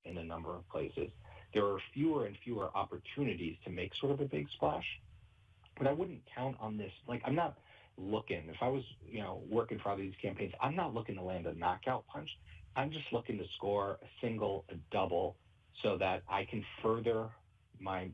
in a number of places. There are fewer and fewer opportunities to make sort of a big splash. But I wouldn't count on this. Like, I'm not looking. If I was, working for these campaigns, I'm not looking to land a knockout punch. I'm just looking to score a single, a double, so that I can further my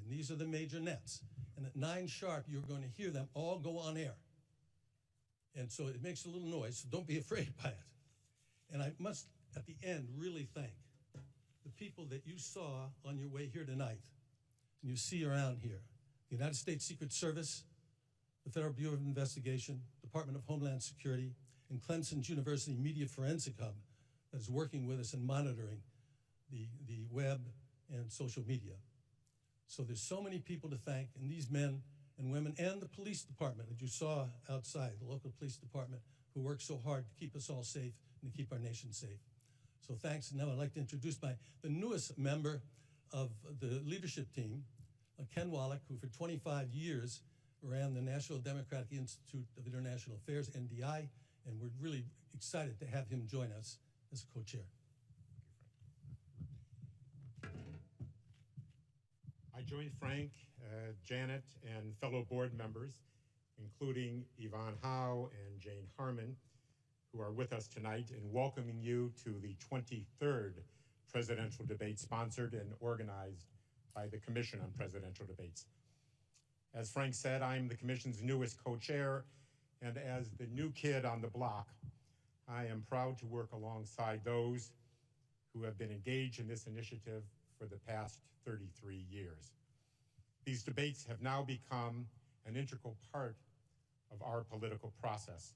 These are the major nets. And at 9 sharp, you're going to hear them all go on air. And so it makes a little noise, so don't be afraid by it. And I must, at the end, really thank the people that you saw on your way here tonight, and you see around here. The United States Secret Service, the Federal Bureau of Investigation, Department of Homeland Security, and Clemson's University Media Forensic Hub that is working with us and monitoring the web and social media. So there's so many people to thank, and these men and women, and the police department that you saw outside, the local police department, who work so hard to keep us all safe and to keep our nation safe. So thanks. And now I'd like to introduce the newest member of the leadership team, Ken Wallach, who for 25 years ran the National Democratic Institute of International Affairs, NDI, and we're really excited to have him join us as co-chair. I join Frank, Janet, and fellow board members, including Yvonne Howe and Jane Harmon, who are with us tonight, in welcoming you to the 23rd presidential debate sponsored and organized by the Commission on Presidential Debates. As Frank said, I'm the Commission's newest co-chair, and as the new kid on the block, I am proud to work alongside those who have been engaged in this initiative for the past 33 years. These debates have now become an integral part of our political process,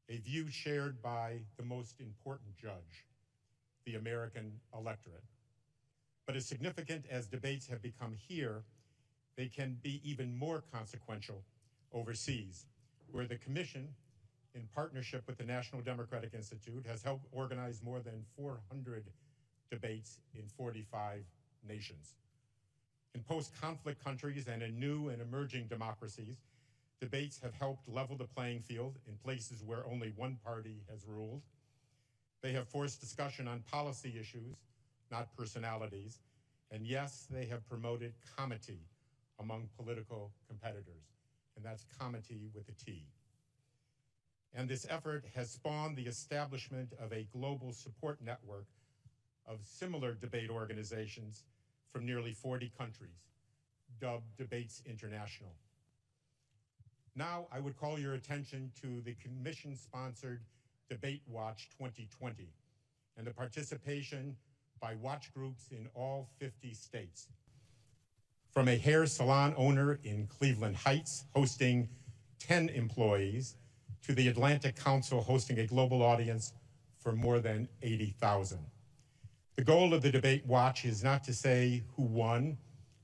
a view shared by the most important judge, the American electorate. But as significant as debates have become here, they can be even more consequential overseas, where the Commission, in partnership with the National Democratic Institute, has helped organize more than 400 debates in 45 nations. In post-conflict countries and in new and emerging democracies, debates have helped level the playing field in places where only one party has ruled. They have forced discussion on policy issues, not personalities. And yes, they have promoted comity among political competitors. And that's comity with a T. And this effort has spawned the establishment of a global support network of similar debate organizations from nearly 40 countries, dubbed Debates International. Now, I would call your attention to the Commission-sponsored Debate Watch 2020 and the participation by watch groups in all 50 states. From a hair salon owner in Cleveland Heights hosting 10 employees to the Atlantic Council hosting a global audience for more than 80,000. The goal of the Debate Watch is not to say who won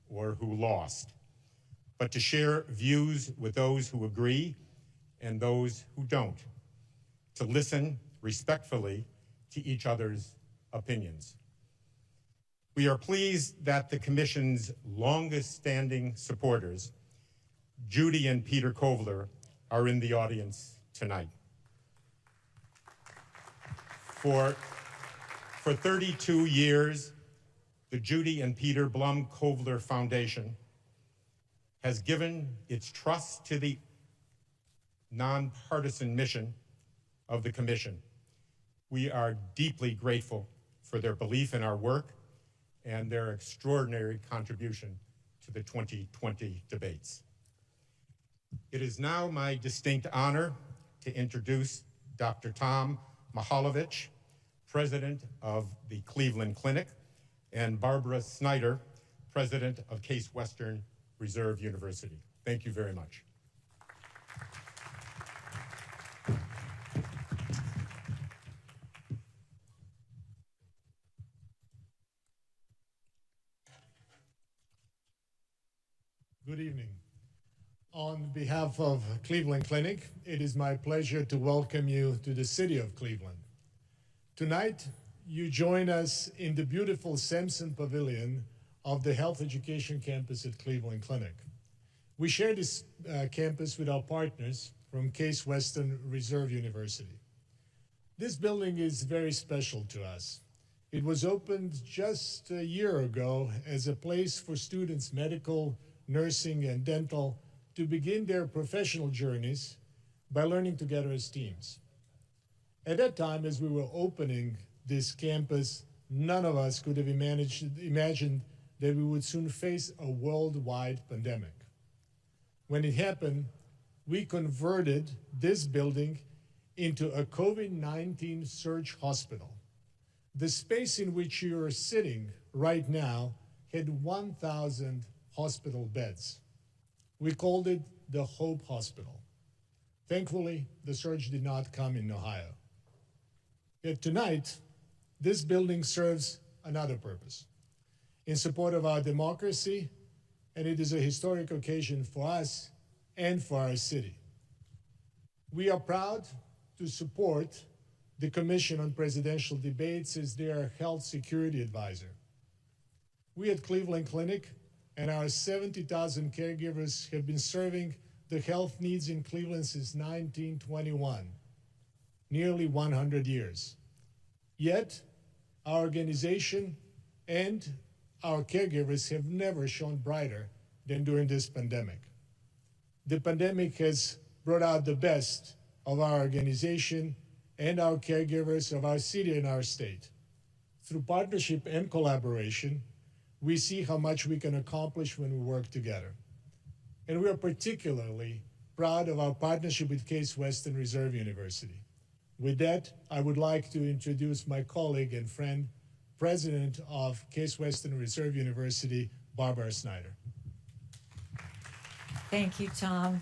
or who lost, but to share views with those who agree and those who don't, to listen respectfully to each other's opinions. We are pleased that the Commission's longest-standing supporters, Judy and Peter Kovler, are in the audience tonight. For 32 years, the Judy and Peter Blum Kovler Foundation has given its trust to the nonpartisan mission of the Commission. We are deeply grateful for their belief in our work and their extraordinary contribution to the 2020 debates. It is now my distinct honor to introduce Dr. Tom Mihaljevic, President of the Cleveland Clinic, and Barbara Snyder, President of Case Western Reserve University. Thank you very much. Good evening. On behalf of Cleveland Clinic, it is my pleasure to welcome you to the city of Cleveland. Tonight, you join us in the beautiful Sampson Pavilion of the Health Education Campus at Cleveland Clinic. We share this campus with our partners from Case Western Reserve University. This building is very special to us. It was opened just a year ago as a place for students, medical, nursing, and dental, to begin their professional journeys by learning together as teams. At that time, as we were opening this campus, none of us could have imagined that we would soon face a worldwide pandemic. When it happened, we converted this building into a COVID-19 surge hospital. The space in which you are sitting right now had 1,000 hospital beds. We called it the Hope Hospital. Thankfully, the surge did not come in Ohio. Yet tonight, this building serves another purpose in support of our democracy, and it is a historic occasion for us and for our city. We are proud to support the Commission on Presidential Debates as their health security advisor. We at Cleveland Clinic and our 70,000 caregivers have been serving the health needs in Cleveland since 1921, nearly 100 years. Yet, our organization and our caregivers have never shone brighter than during this pandemic. The pandemic has brought out the best of our organization and our caregivers of our city and our state. Through partnership and collaboration, we see how much we can accomplish when we work together. And we are particularly proud of our partnership with Case Western Reserve University. With that, I would like to introduce my colleague and friend, President of Case Western Reserve University, Barbara Snyder. Thank you, Tom.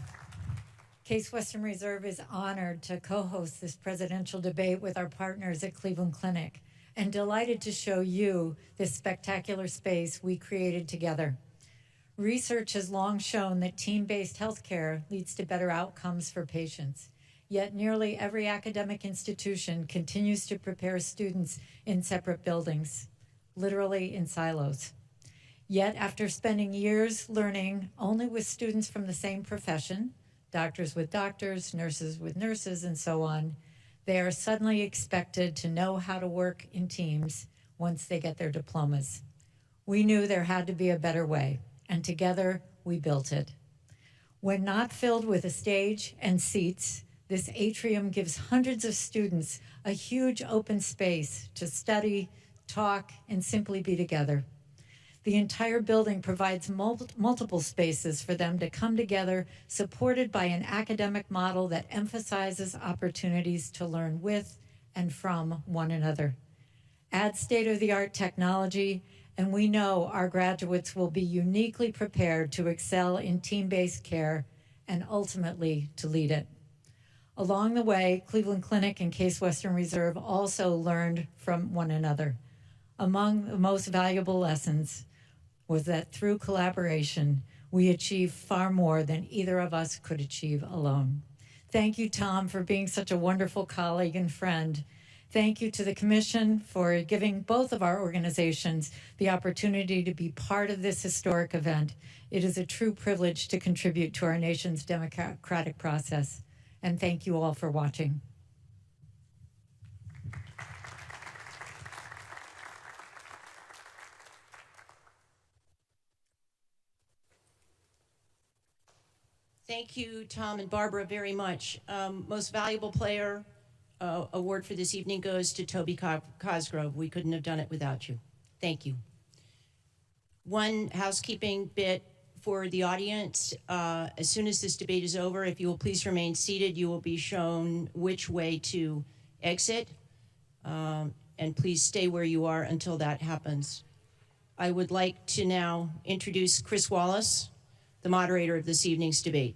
Case Western Reserve is honored to co-host this presidential debate with our partners at Cleveland Clinic and delighted to show you this spectacular space we created together. Research has long shown that team-based healthcare leads to better outcomes for patients. Yet nearly every academic institution continues to prepare students in separate buildings, literally in silos. Yet after spending years learning only with students from the same profession, doctors with doctors, nurses with nurses, and so on, they are suddenly expected to know how to work in teams once they get their diplomas. We knew there had to be a better way, and together we built it. When not filled with a stage and seats, this atrium gives hundreds of students a huge open space to study, talk, and simply be together. The entire building provides multiple spaces for them to come together, supported by an academic model that emphasizes opportunities to learn with and from one another. Add state-of-the-art technology, and we know our graduates will be uniquely prepared to excel in team-based care and ultimately to lead it. Along the way, Cleveland Clinic and Case Western Reserve also learned from one another. Among the most valuable lessons was that through collaboration, we achieve far more than either of us could achieve alone. Thank you, Tom, for being such a wonderful colleague and friend. Thank you to the Commission for giving both of our organizations the opportunity to be part of this historic event. It is a true privilege to contribute to our nation's democratic process. And thank you all for watching. Thank you, Tom and Barbara, very much. Most valuable player award for this evening goes to Toby Cosgrove. We couldn't have done it without you. Thank you. One housekeeping bit for the audience. As soon as this debate is over, if you will please remain seated, you will be shown which way to exit. And please stay where you are until that happens. I would like to now introduce Chris Wallace, the moderator of this evening's debate.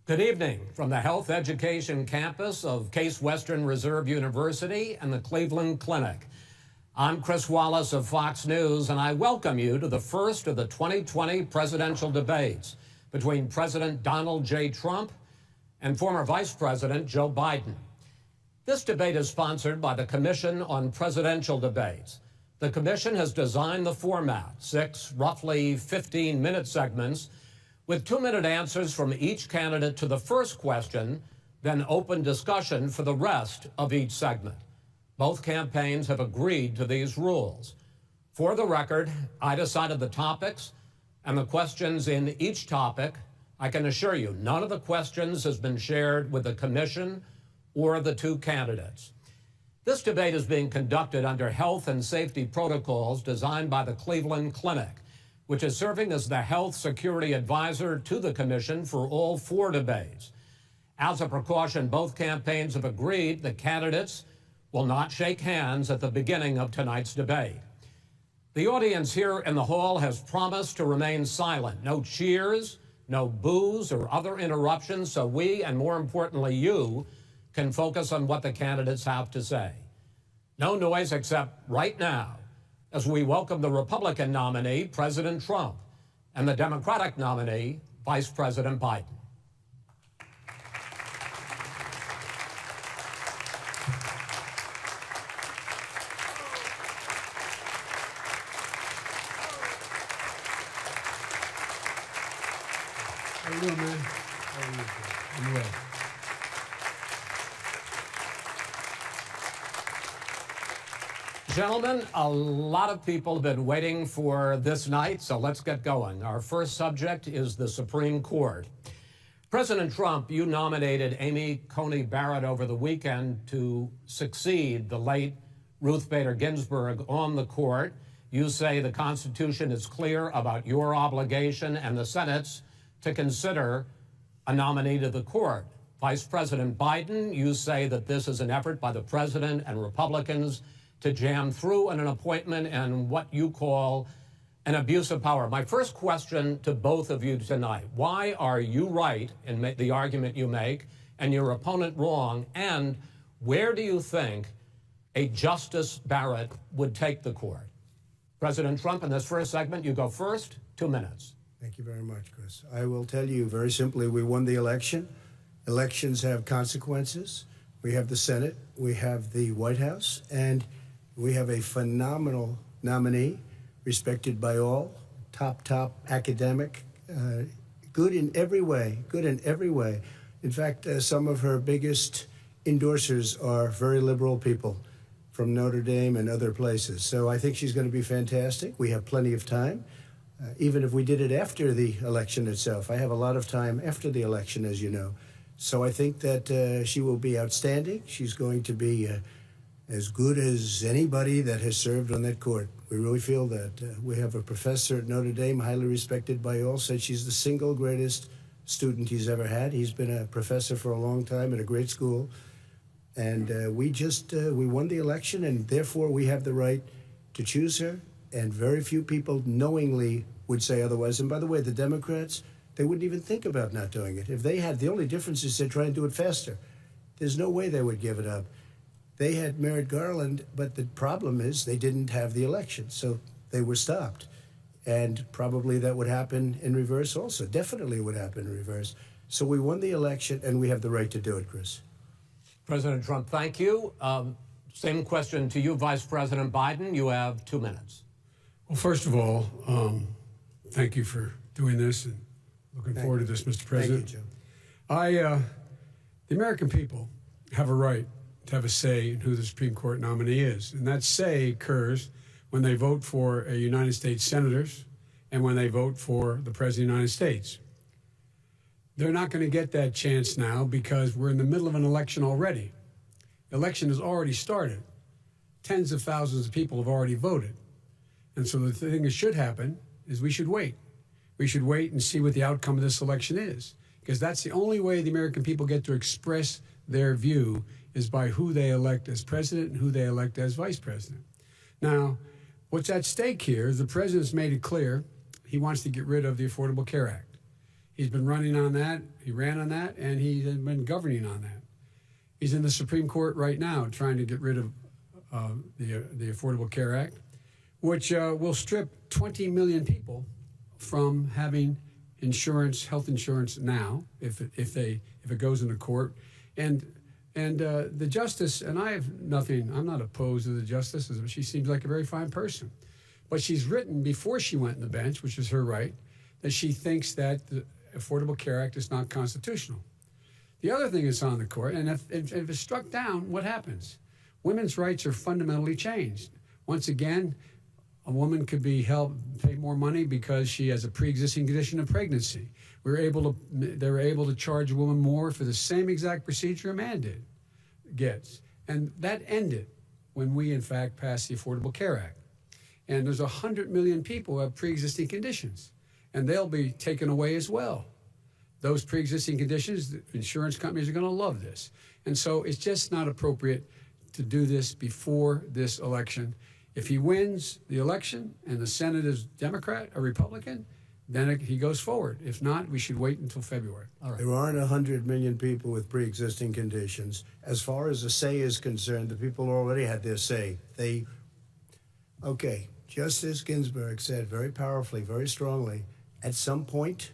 Good evening from the Health Education campus of Case Western Reserve University and the Cleveland Clinic. I'm Chris Wallace of Fox News, and I welcome you to the first of the 2020 presidential debates between President Donald J. Trump and former Vice President Joe Biden. This debate is sponsored by the Commission on Presidential Debates. The commission has designed the format, 6 roughly 15-minute segments with 2-minute answers from each candidate to the first question, then open discussion for the rest of each segment. Both campaigns have agreed to these rules. For the record, I decided the topics and the questions in each topic. I can assure you, none of the questions has been shared with the commission or the two candidates. This debate is being conducted under health and safety protocols designed by the Cleveland Clinic, which is serving as the health security advisor to the commission for all 4 debates. As a precaution, both campaigns have agreed the candidates will not shake hands at the beginning of tonight's debate. The audience here in the hall has promised to remain silent. No cheers, no boos or other interruptions, so we, and more importantly you, can focus on what the candidates have to say. No noise except right now, as we welcome the Republican nominee, President Trump, and the Democratic nominee, Vice President Biden. How you doing, man? How are you? I'm well. Gentlemen, a lot of people have been waiting for this night, so let's get going. Our first subject is the Supreme Court. President Trump, you nominated Amy Coney Barrett over the weekend to succeed the late Ruth Bader Ginsburg on the court. You say the Constitution is clear about your obligation and the Senate's to consider a nominee to the court. Vice President Biden, you say that this is an effort by the president and Republicans to jam through an appointment and what you call an abuse of power. My first question to both of you tonight, why are you right in the argument you make and your opponent wrong? And where do you think a Justice Barrett would take the court? President Trump, in this first segment, you go first, 2 minutes. Thank you very much, Chris. I will tell you very simply, we won the election. Elections have consequences. We have the Senate, we have the White House, and we have a phenomenal nominee, respected by all, top academic, good in every way, In fact, some of her biggest endorsers are very liberal people from Notre Dame and other places. So I think she's going to be fantastic. We have plenty of time, even if we did it after the election itself. I have a lot of time after the election, as you know. So I think that she will be outstanding. She's going to be as good as anybody that has served on that court. We really feel that. We have a professor at Notre Dame, highly respected by all, said she's the single greatest student he's ever had. He's been a professor for a long time at a great school. And we won the election, and therefore we have the right to choose her. And very few people knowingly would say otherwise. And by the way, the Democrats, they wouldn't even think about not doing it. If they had, the only difference is they're trying to do it faster. There's no way they would give it up. They had Merrick Garland, but the problem is they didn't have the election, so they were stopped. And probably that would happen in reverse also. Definitely would happen in reverse. So we won the election, and we have the right to do it, Chris. President Trump, thank you. Same question to you, Vice President Biden. You have 2 minutes. Well, first of all, thank you for doing this, and looking forward to this, Mr. President. Thank you, Joe. The American people have a right to have a say in who the Supreme Court nominee is. And that say occurs when they vote for United States senators and when they vote for the President of the United States. They're not going to get that chance now because we're in the middle of an election already. The election has already started. Tens of thousands of people have already voted. And so the thing that should happen is we should wait. We should wait and see what the outcome of this election is, because that's the only way the American people get to express their view is by who they elect as president and who they elect as vice president. Now, what's at stake here is the president's made it clear he wants to get rid of the Affordable Care Act. He's been running on that. He ran on that, and he's been governing on that. He's in the Supreme Court right now trying to get rid of the Affordable Care Act, which will strip 20 million people from having insurance, health insurance now, if it goes into court, and the justice. And I have nothing. I'm not opposed to the justice. She seems like a very fine person, but she's written before she went on the bench, which is her right, that she thinks that the Affordable Care Act is not constitutional. The other thing is on the court, and if it's struck down, what happens? Women's rights are fundamentally changed. Once again, a woman could be pay more money because she has a pre-existing condition of pregnancy. They were able to charge a woman more for the same exact procedure a man gets. And that ended when we, in fact, passed the Affordable Care Act. And there's 100 million people who have pre-existing conditions, and they'll be taken away as well. Those pre-existing conditions, the insurance companies are going to love this. And so it's just not appropriate to do this before this election. If he wins the election and the Senate is Democrat or Republican, then he goes forward. If not, we should wait until February. All right. There aren't 100 million people with pre-existing conditions. As far as the say is concerned, the people already had their say. Okay, Justice Ginsburg said very powerfully, very strongly, at some point,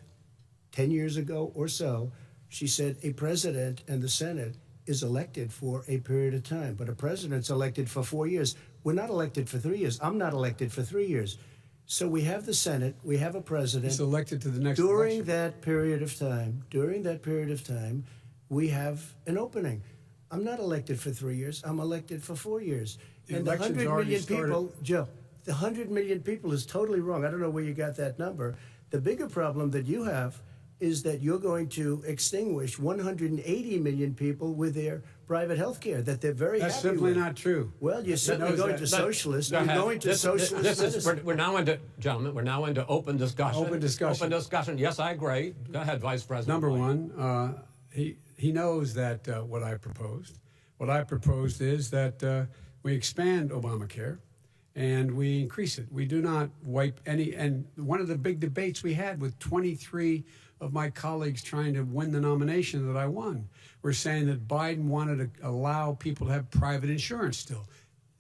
10 years ago or so, she said a president and the Senate is elected for a period of time, but a president's elected for 4 years. We're not elected for 3 years. I'm not elected for 3 years. So we have the Senate, we have a president. He's elected to the next during election. that period of time, we have an opening. I'm not elected for 3 years. I'm elected for 4 years. And the 100 million people, Joe, the 100 million people is totally wrong. I don't know where you got that number. The bigger problem that you have is that you're going to extinguish 180 million people with their private health care that they're very That's happy simply with. not true. Well, you're certainly going to socialist. You're going to socialist medicine. We're now into, gentlemen, we're now into open discussion. Open discussion. Open discussion. Yes, I agree. Go ahead, Vice President. Number one, he knows that what I proposed. What I proposed is that we expand Obamacare and we increase it. We do not wipe any. And one of the big debates we had with 23 of my colleagues trying to win the nomination that I won were saying that Biden wanted to allow people to have private insurance still.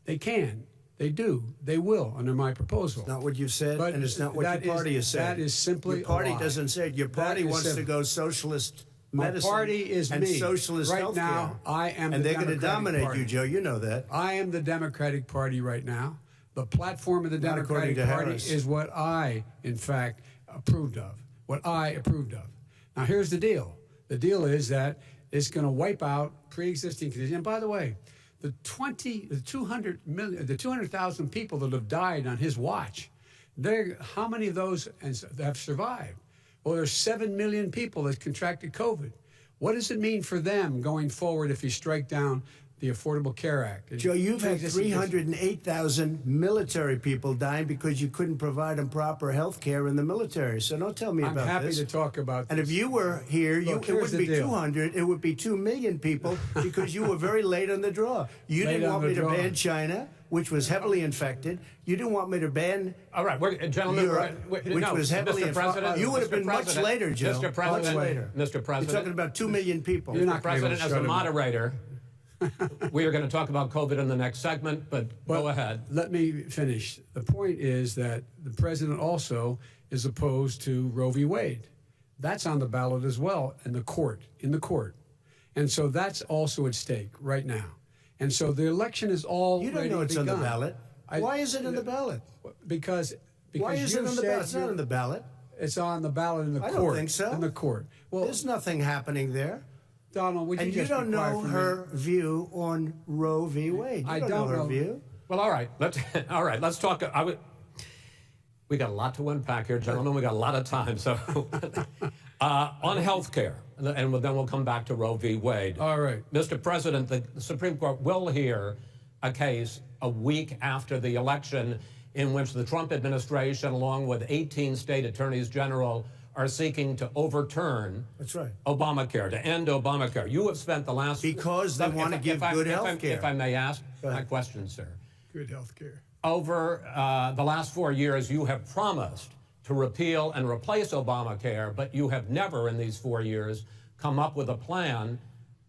They can. They do. They will under my proposal. It's not what you've said, But and it's not what your party has said. That is simply your party a lie. doesn't say it. Your party wants to go socialist medicine. My party is and me. socialist right healthcare. now, I am and the they're going to Democratic dominate Party. you, Joe. You know that. I am the Democratic Party right now. The platform of the Not according Democratic to Party Harris. is what I, in fact, approved of. What I approved of. Now, here's the deal. The deal is that it's going to wipe out pre-existing conditions. And by the way, the 200,000 people that have died on his watch, how many of those have survived? Well, there's 7 million people that contracted COVID. What does it mean for them going forward if you strike down the Affordable Care Act? Joe, you've had 308,000 military people dying because you couldn't provide them proper health care in the military. So don't tell me I'm about this. happy to talk about this. And if you were here, Look, it here's wouldn't the be deal. 200, it would be 2 million people because you were very late on the draw. You Late didn't on want the me to draw. ban China, which was heavily infected. You didn't want me to ban All right, gentlemen, Europe, which was heavily Mr. President, infected. You would have been much President, later, Joe. Mr. President, much later. Mr. President. You're talking about 2 million people. You're not Mr. President, gonna as shut a him up. moderator, we are going to talk about COVID in the next segment, but go ahead. Let me finish. The point is that the president also is opposed to Roe v. Wade. That's on the ballot as well in the court. And so that's also at stake right now. And so the election is all You don't know it's on the ballot. Why is it on the ballot? Because Why is it you on the said ballot? It's not on the ballot. It's on the ballot in the I court. don't think so. In the court. Well, There's nothing happening there. Donald, would you And you just don't be quiet know for a her minute? view on Roe v. Wade. You I don't know her view. Well, all right. Let's talk. We got a lot to unpack here, gentlemen. We got a lot of time. So on health care, and then we'll come back to Roe v. Wade. All right. Mr. President, the Supreme Court will hear a case a week after the election in which the Trump administration, along with 18 state attorneys general, are seeking to overturn That's right. Obamacare, to end Obamacare. You have spent the last... Because they want to give good health care. If I may ask my question, sir. Good health care. Over the last 4 years, you have promised to repeal and replace Obamacare, but you have never in these 4 years come up with a plan,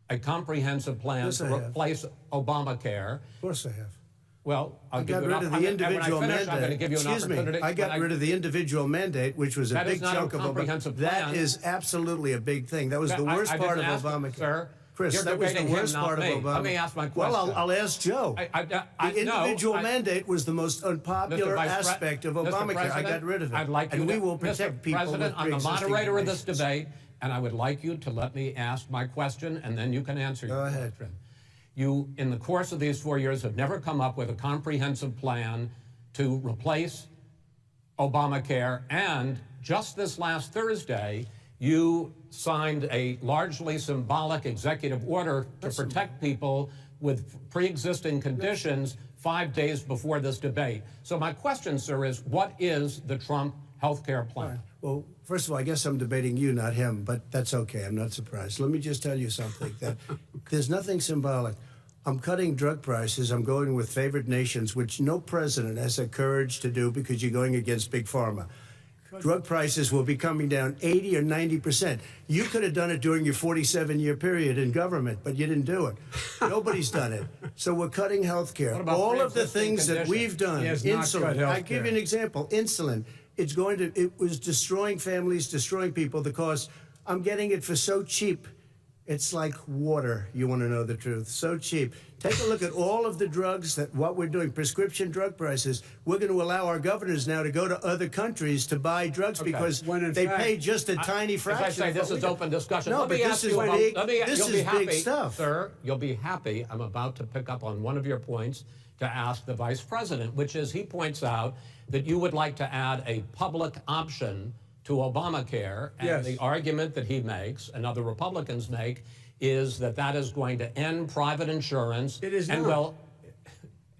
a comprehensive plan to replace Obamacare. Of course I have. Well, I got rid of the individual mandate. I'm going to give you an opportunity. I got rid of the individual mandate, which was a big chunk of Obamacare. That is absolutely a big thing. That was the worst part of Obamacare. Sir, Chris, that was the worst part of Obama. Let me ask my question. Well, I'll ask Joe. The individual mandate was the most unpopular aspect of Obamacare. I got rid of it. I'd like you and we will protect people with President, I'm the moderator of this conditions. debate, and I would like you to let me ask my question, and then you can answer your question. Go ahead. You, in the course of these 4 years, have never come up with a comprehensive plan to replace Obamacare, and just this last Thursday, you signed a largely symbolic executive order to protect people with pre-existing conditions 5 days before this debate. So my question, sir, is what is the Trump health care plan? Right. Well, first of all, I guess I'm debating you, not him, but that's okay. I'm not surprised. Let me just tell you something, that there's nothing symbolic. I'm cutting drug prices. I'm going with favored nations, which no president has the courage to do because you're going against Big Pharma. Drug prices will be coming down 80 or 90%. You could have done it during your 47-year period in government, but you didn't do it. Nobody's done it. So we're cutting health care. All of the things that we've done, insulin, I give you an example, insulin, it was destroying families, destroying people. The cost, I'm getting it for so cheap. It's like water, you want to know the truth. So cheap. Take a look at all of the drugs what we're doing, prescription drug prices. We're going to allow our governors now to go to other countries to buy drugs because they pay just a tiny fraction. As I say, this is open discussion. No, let but me this ask is you big. about, This is big stuff. Sir, you'll be happy. I'm about to pick up on one of your points to ask the Vice President, which is he points out that you would like to add a public option to Obamacare. And the argument that he makes and other Republicans make is that is going to end private insurance. It is and not. Well,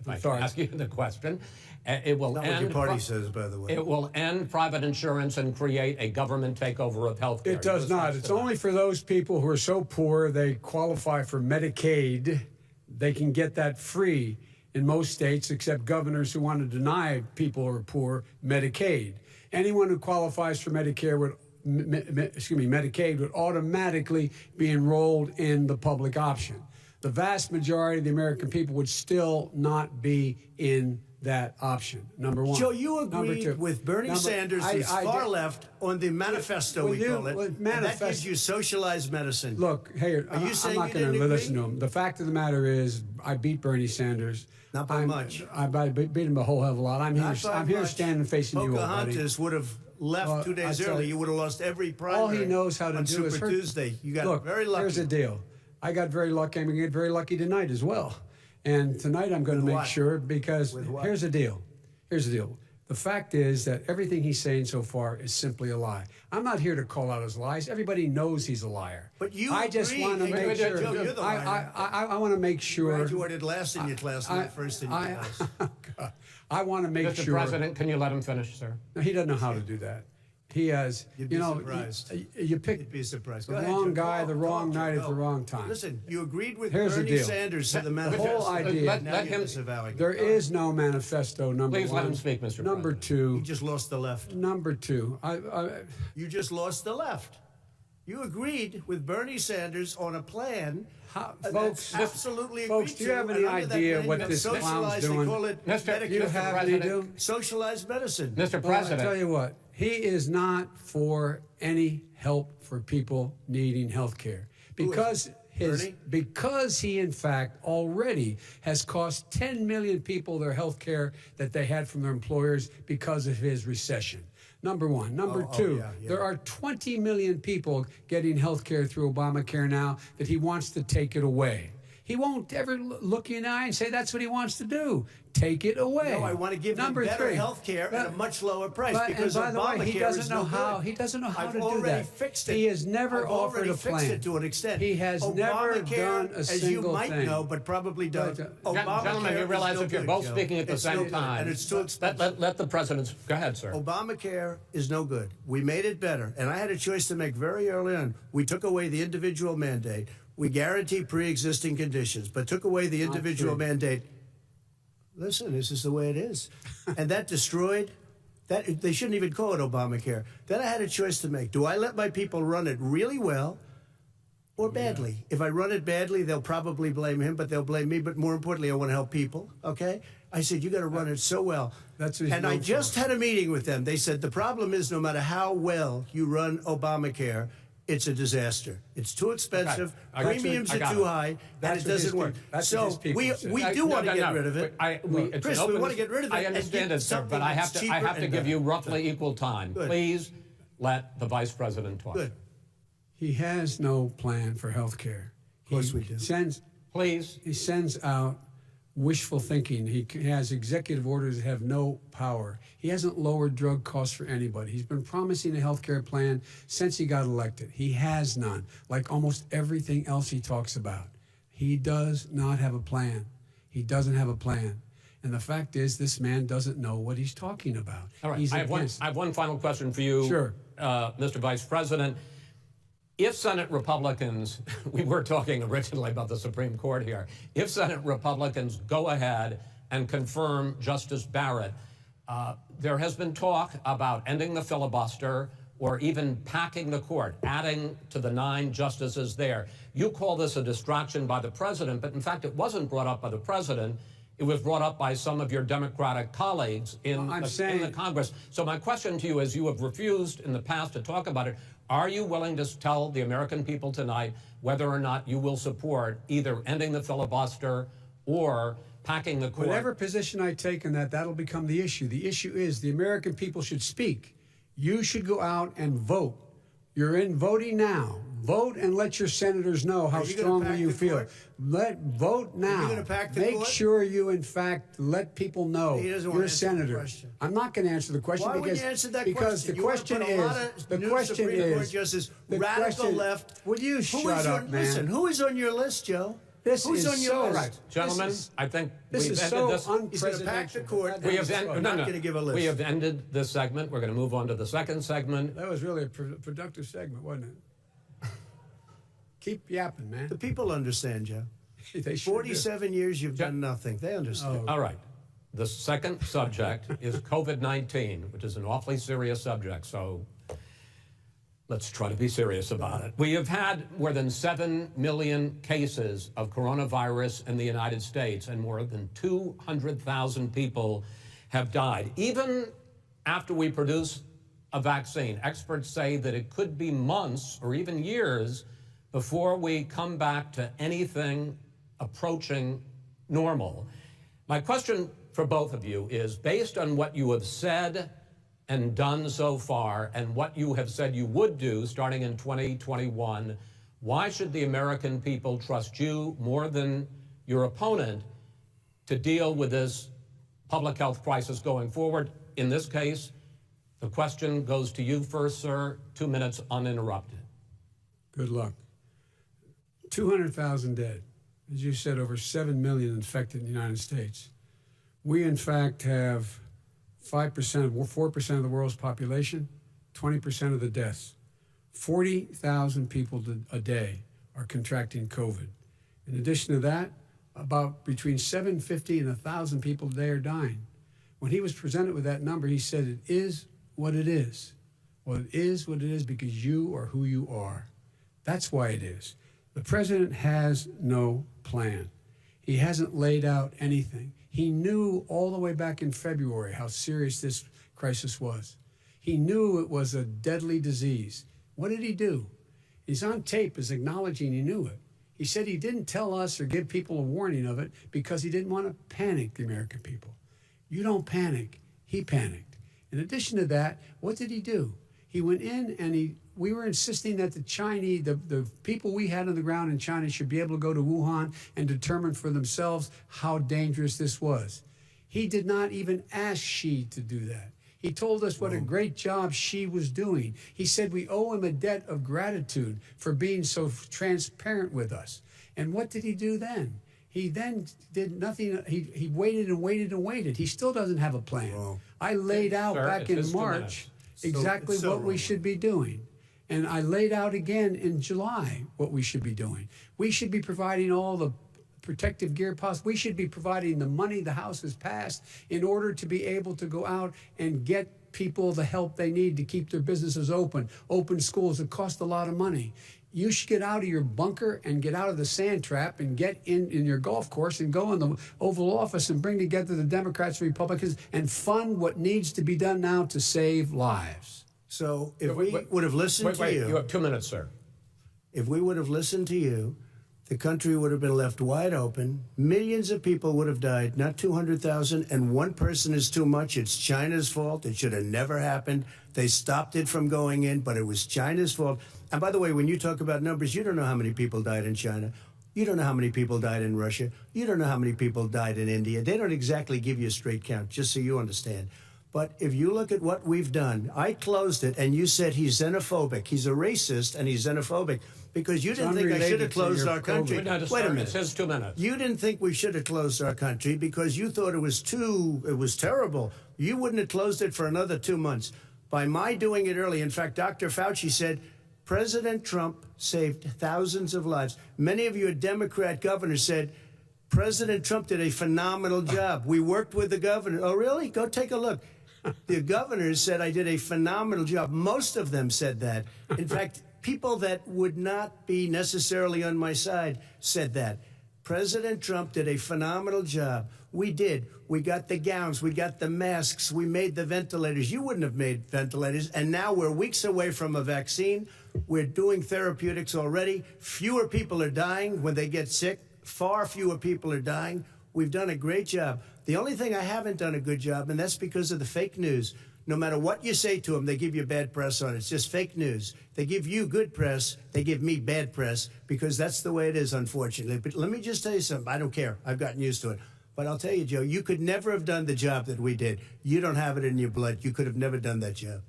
if I can ask you the question, it will not end. What your party says, by the way. It will end private insurance and create a government takeover of health care. It does not. It's only for those people who are so poor they qualify for Medicaid. They can get that free in most states, except governors who want to deny people who are poor Medicaid. Anyone who qualifies for Medicare Medicaid would automatically be enrolled in the public option. The vast majority of the American people would still not be in that option, number one. Joe, you agreed with Bernie Sanders, who's far left, on the manifesto, we call it. And that gives you socialized medicine. Look, hey, Are you saying I'm not you going to didn't listen to him. The fact of the matter is, I beat Bernie Sanders. Not by much. I beat him a whole hell of a lot. I'm here standing facing you, old buddy. Pocahontas would have left 2 days early. You would have lost every primary. All he knows how to on do Super is hurt. Tuesday. You got very lucky. Here's the deal. I got very lucky. I'm going to get very lucky tonight as well. And tonight I'm going to make sure, because here's the deal. Here's the deal. The fact is that everything he's saying so far is simply a lie. I'm not here to call out his lies. Everybody knows he's a liar. But you I just want to make sure. Joe, you're the liar. I want to make sure. Graduated last in your class, not first in your class. I want to make Mr. sure. President, can you let him finish, sir? No, he doesn't know how to do that. He has, You'd be surprised. You picked You'd be surprised. the wrong guy, the wrong night at the wrong time. Listen, you agreed with Here's the Bernie deal. Sanders to the manifesto. whole idea- Let him. There is no manifesto, number Please one. let him speak, Mr. Number President. two. You just lost the left. Number two. You just lost the left. You agreed with Bernie Sanders on a plan. Folks, absolutely folks, agreed do you have to, any and under that idea plan, what you have this clown's socialized, doing? They call it Mr. You Medicare. have any idea? Socialized medicine. Mr. Well, President. I tell you what, he is not for any help for people needing health care. Because he, in fact, already has cost 10 million people their health care that they had from their employers because of his recession. Number one. Number two, there are 20 million people getting health care through Obamacare now that he wants to take it away. He won't ever look you in the eye and say that's what he wants to do. Take it away. No, I want to give them better health care at a much lower price because and by the way, Obamacare he doesn't is know no how. good. He doesn't know how I've to do already that. fixed it. He has never I've offered already a plan. fixed it to an extent. He has never Obamacare, done a as single you might thing. know, but probably don't. Gentlemen, you realize if you're both speaking at the same time, and it's too expensive. let the president go ahead, sir. Obamacare is no good. We made it better, and I had a choice to make very early on. We took away the individual mandate. We guarantee pre-existing conditions, but took away the individual mandate. Listen, this is the way it is. And that destroyed That they shouldn't even call it Obamacare. Then I had a choice to make. Do I let my people run it really well or badly? Yeah. If I run it badly, they'll probably blame him, but they'll blame me. But more importantly, I want to help people, okay? I said, you got to run it so well. And I just had a meeting with them. They said, the problem is no matter how well you run Obamacare, it's a disaster. It's too expensive. Premiums are too high, and it doesn't work. So we do want to get rid of it. Chris, we want to get rid of it. I understand it, sir, but I have to give you roughly equal time. Good. Please let the vice president talk. Good. He has no plan for health care. Of course we do. He sends out wishful thinking. He has executive orders that have no power. He hasn't lowered drug costs for anybody. He's been promising a health care plan since he got elected. He has none, like almost everything else he talks about. He does not have a plan. He doesn't have a plan. And the fact is, this man doesn't know what he's talking about. All right. I have one final question for you, sure. Mr. Vice President. If Senate Republicans, we were talking originally about the Supreme Court here, if Senate Republicans go ahead and confirm Justice Barrett, there has been talk about ending the filibuster or even packing the court, adding to the 9 justices there. You call this a distraction by the president, but in fact it wasn't brought up by the president. It was brought up by some of your Democratic colleagues in the Congress. So my question to you is, you have refused in the past to talk about it. Are you willing to tell the American people tonight whether or not you will support either ending the filibuster or packing the court? Whatever position I take in that, that'll become the issue. The issue is the American people should speak. You should go out and vote. You're in voting now. Vote and let your senators know how strongly you feel. Vote now. Make sure you, in fact, let people know you're a senator. I'm not going to answer the question. Why would you answer that question? Because the question is, radical left. Would you shut up, man? Listen, who is on your list, Joe? Who's on your list? Right. Gentlemen, I think this is so unprecedented. We have ended this segment. We're going to move on to the second segment. That was really a productive segment, wasn't it? Keep yapping, man. The people understand, Joe. 47 years, you've done nothing. They understand. All right. The second subject is COVID-19, which is an awfully serious subject, so let's try to be serious about it. We have had more than 7 million cases of coronavirus in the United States, and more than 200,000 people have died. Even after we produce a vaccine, experts say that it could be months or even years before we come back to anything approaching normal. My question for both of you is, based on what you have said and done so far and what you have said you would do starting in 2021, why should the American people trust you more than your opponent to deal with this public health crisis going forward? In this case, the question goes to you first, sir. 2 minutes uninterrupted. Good luck. 200,000 dead. As you said, over 7 million infected in the United States. We, in fact, have 4% of the world's population, 20% of the deaths. 40,000 people a day are contracting COVID. In addition to that, about between 750 and 1,000 people a day are dying. When he was presented with that number, he said, it is what it is. Well, it is what it is because you are who you are. That's why it is. The president has no plan. He hasn't laid out anything. He knew all the way back in February how serious this crisis was. He knew it was a deadly disease. What did he do? He's on tape as acknowledging he knew it. He said he didn't tell us or give people a warning of it because he didn't want to panic the American people. You don't panic. He panicked. In addition to that, what did he do? He went in and we were insisting that the people we had on the ground in China should be able to go to Wuhan and determine for themselves how dangerous this was. He did not even ask Xi to do that. He told us what a great job Xi was doing. He said we owe him a debt of gratitude for being so transparent with us. And what did he do then? He then did nothing. He waited and waited and waited. He still doesn't have a plan. Wrong. I laid out back in March exactly what we should be doing. And I laid out again in July what we should be doing. We should be providing all the protective gear possible. We should be providing the money the House has passed in order to be able to go out and get people the help they need to keep their businesses open schools. It costs a lot of money. You should get out of your bunker and get out of the sand trap and get in your golf course and go in the Oval Office and bring together the Democrats and Republicans and fund what needs to be done now to save lives. So if we would have listened to you... You have 2 minutes, sir. If we would have listened to you, the country would have been left wide open. Millions of people would have died, not 200,000, and one person is too much. It's China's fault. It should have never happened. They stopped it from going in, but it was China's fault. And by the way, when you talk about numbers, you don't know how many people died in China. You don't know how many people died in Russia. You don't know how many people died in India. They don't exactly give you a straight count, just so you understand. But if you look at what we've done, I closed it, and you said he's xenophobic. He's a racist, and he's xenophobic. Because you didn't think I should have closed our country. Wait a minute. It says 2 minutes. You didn't think we should have closed our country because you thought it was terrible. You wouldn't have closed it for another 2 months. By my doing it early, in fact, Dr. Fauci said, President Trump saved thousands of lives. Many of your Democrat governors said, President Trump did a phenomenal job. We worked with the governor. Oh, really? Go take a look. The governors said I did a phenomenal job. Most of them said that. In fact, people that would not be necessarily on my side said that. President Trump did a phenomenal job. We did. We got the gowns. We got the masks. We made the ventilators. You wouldn't have made ventilators. And now we're weeks away from a vaccine. We're doing therapeutics already. Fewer people are dying when they get sick. Far fewer people are dying. We've done a great job. The only thing I haven't done a good job, and that's because of the fake news. No matter what you say to them, they give you bad press on it. It's just fake news. They give you good press. They give me bad press because that's the way it is, unfortunately. But let me just tell you something. I don't care. I've gotten used to it. But I'll tell you, Joe, you could never have done the job that we did. You don't have it in your blood. You could have never done that job.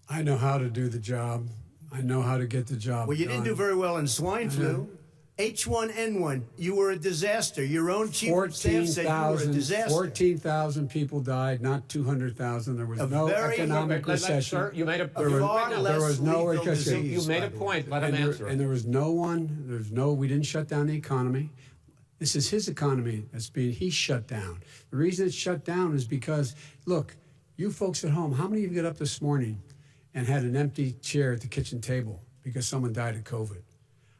I know how to do the job. I know how to get the job Well, you done. didn't do very well in swine flu. H1N1, you were a disaster. Your own chief of staff said you were a disaster. 14,000 people died, not 200,000. There was no economic recession. Sir, you made a there was no recession. You made a point. Let him answer. And there was we didn't shut down the economy. This is his economy he shut down. The reason it's shut down is because, look, you folks at home, how many of you got up this morning and had an empty chair at the kitchen table because someone died of COVID?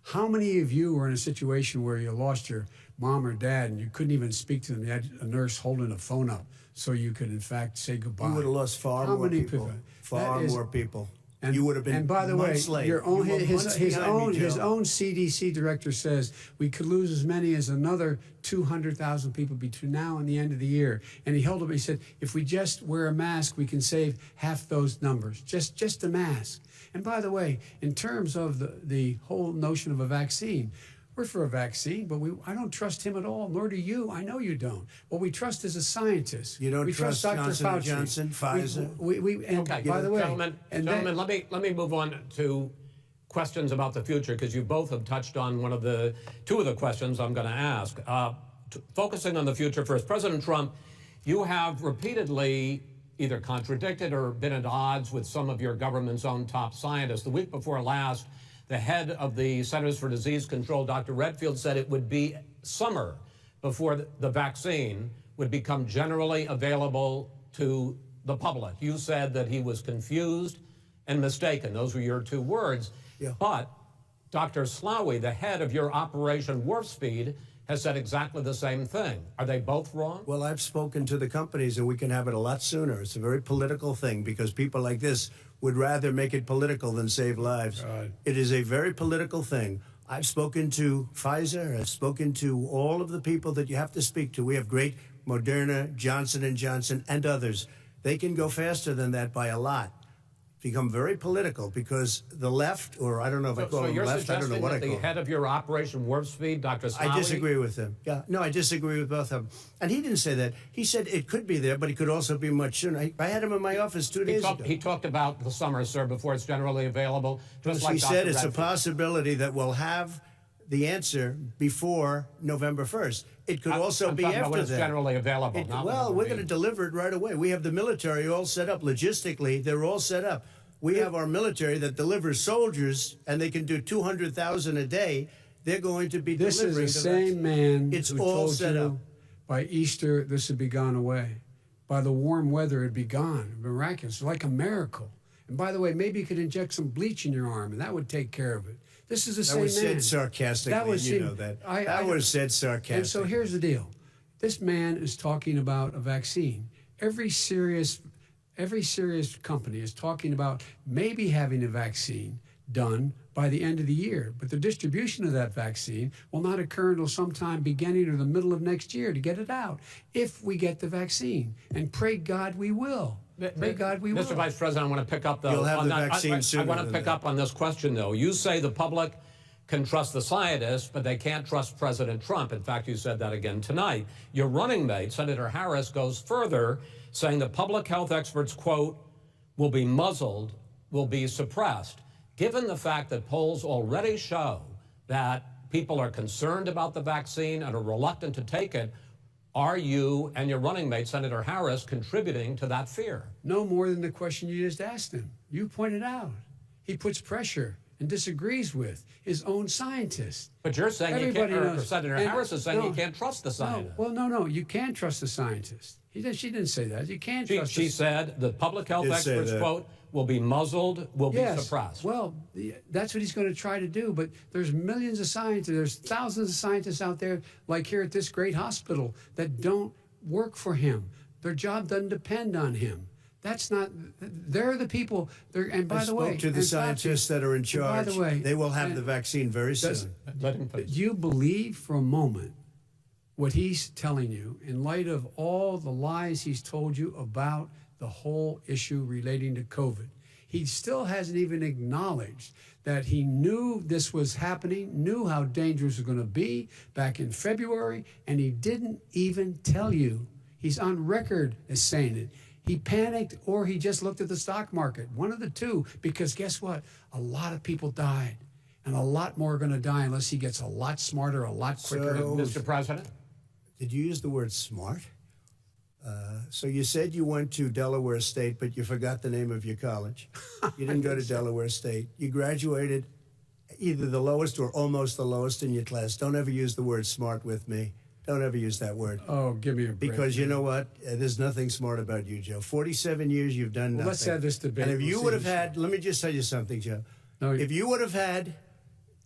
How many of you were in a situation where you lost your mom or dad and you couldn't even speak to them? You had a nurse holding a phone up so you could, in fact, say goodbye. You would have lost far more people. Far more people. And, you would have been. And by the way, late. his own CDC director says we could lose as many as another 200,000 people between now and the end of the year. And he held up. He said, if we just wear a mask, we can save half those numbers. Just a mask. And by the way, in terms of the whole notion of a vaccine, we're for a vaccine, but I don't trust him at all, nor do you. I know you don't. What we trust is a scientist. You don't trust Dr. Johnson Fauci. Johnson, Pfizer? Okay, by the way, gentlemen, let me move on to questions about the future, because you both have touched on two of the questions I'm going to ask. Focusing on the future first, President Trump, you have repeatedly either contradicted or been at odds with some of your government's own top scientists. The week before last, the head of the Centers for Disease Control, Dr. Redfield, said it would be summer before the vaccine would become generally available to the public. You said that he was confused and mistaken. Those were your two words. Yeah. But Dr. Slaoui, the head of your Operation Warp Speed, has said exactly the same thing. Are they both wrong? Well, I've spoken to the companies, and we can have it a lot sooner. It's a very political thing because people like this would rather make it political than save lives. God. It is a very political thing. I've spoken to Pfizer. I've spoken to all of the people that you have to speak to. We have great Moderna, Johnson & Johnson, and others. They can go faster than that by a lot. Become very political because the left, or I don't know if I call them left, I don't know what I call them. the head of your Operation Warp Speed, Dr. Slaoui? I disagree with him. Yeah, no, I disagree with both of them. And he didn't say that. He said it could be there, but it could also be much sooner. I had him in my office 2 days ago. He talked about the summer, sir, before it's generally available. Just like he said it's Redfield. a possibility that we'll have the answer before November 1st. It could also be after when it's that. generally available. Well, we're going to deliver it right away. We have the military all set up. Logistically, they're all set up. We have our military that delivers soldiers, and they can do 200,000 a day. They're going to be delivering. This is the same man it's who all told set you up. by Easter this would be gone away. by the warm weather, it'd be gone. Miraculous, like a miracle. And by the way, maybe you could inject some bleach in your arm, and that would take care of it. This is the same man. That was said sarcastically, that was, you know that. That was said sarcastically. And so here's the deal. This man is talking about a vaccine. Every serious company is talking about maybe having a vaccine done by the end of the year. But the distribution of that vaccine will not occur until sometime beginning or the middle of next year to get it out, if we get the vaccine. And pray God we will. Pray God we will. Mr. Vice President, I want to pick up, though. You'll have the vaccine sooner. I want to pick up on this question, though. You say the public can trust the scientists, but they can't trust President Trump. In fact, you said that again tonight. Your running mate, Senator Harris, goes further, saying the public health experts, quote, will be muzzled, will be suppressed. Given the fact that polls already show that people are concerned about the vaccine and are reluctant to take it, are you and your running mate, Senator Harris, contributing to that fear? No more than the question you just asked him. You pointed out. He puts pressure and disagrees with his own scientists. But you're saying Everybody you can't, knows. or Senator Harris is saying you can't trust the scientists. No, you can trust the scientists. She didn't say that. You can't trust She said the public health experts, quote, will be muzzled, will be suppressed. Well, that's what he's going to try to do. But there's millions of scientists, there's thousands of scientists out there, like here at this great hospital, that don't work for him. Their job doesn't depend on him. That's not, they're the people, and by the way. I spoke to the scientists that are in charge. By the way. They will have the vaccine very soon. You believe for a moment what he's telling you in light of all the lies he's told you about the whole issue relating to COVID. He still hasn't even acknowledged that he knew this was happening, knew how dangerous it was going to be back in February, and he didn't even tell you. He's on record as saying it. He panicked or he just looked at the stock market, one of the two, because guess what? A lot of people died, and a lot more are going to die unless he gets a lot smarter, a lot quicker. So, Mr. President? Did you use the word smart? So you said you went to Delaware State, but you forgot the name of your college. You didn't go to Delaware State. You graduated either the lowest or almost the lowest in your class. Don't ever use the word smart with me. Don't ever use that word. Oh, give me a break. Because you know what? There's nothing smart about you, Joe. 47 years, you've done nothing. Let's have this debate. And if you would have had, let me just tell you something, Joe. No, if you would have had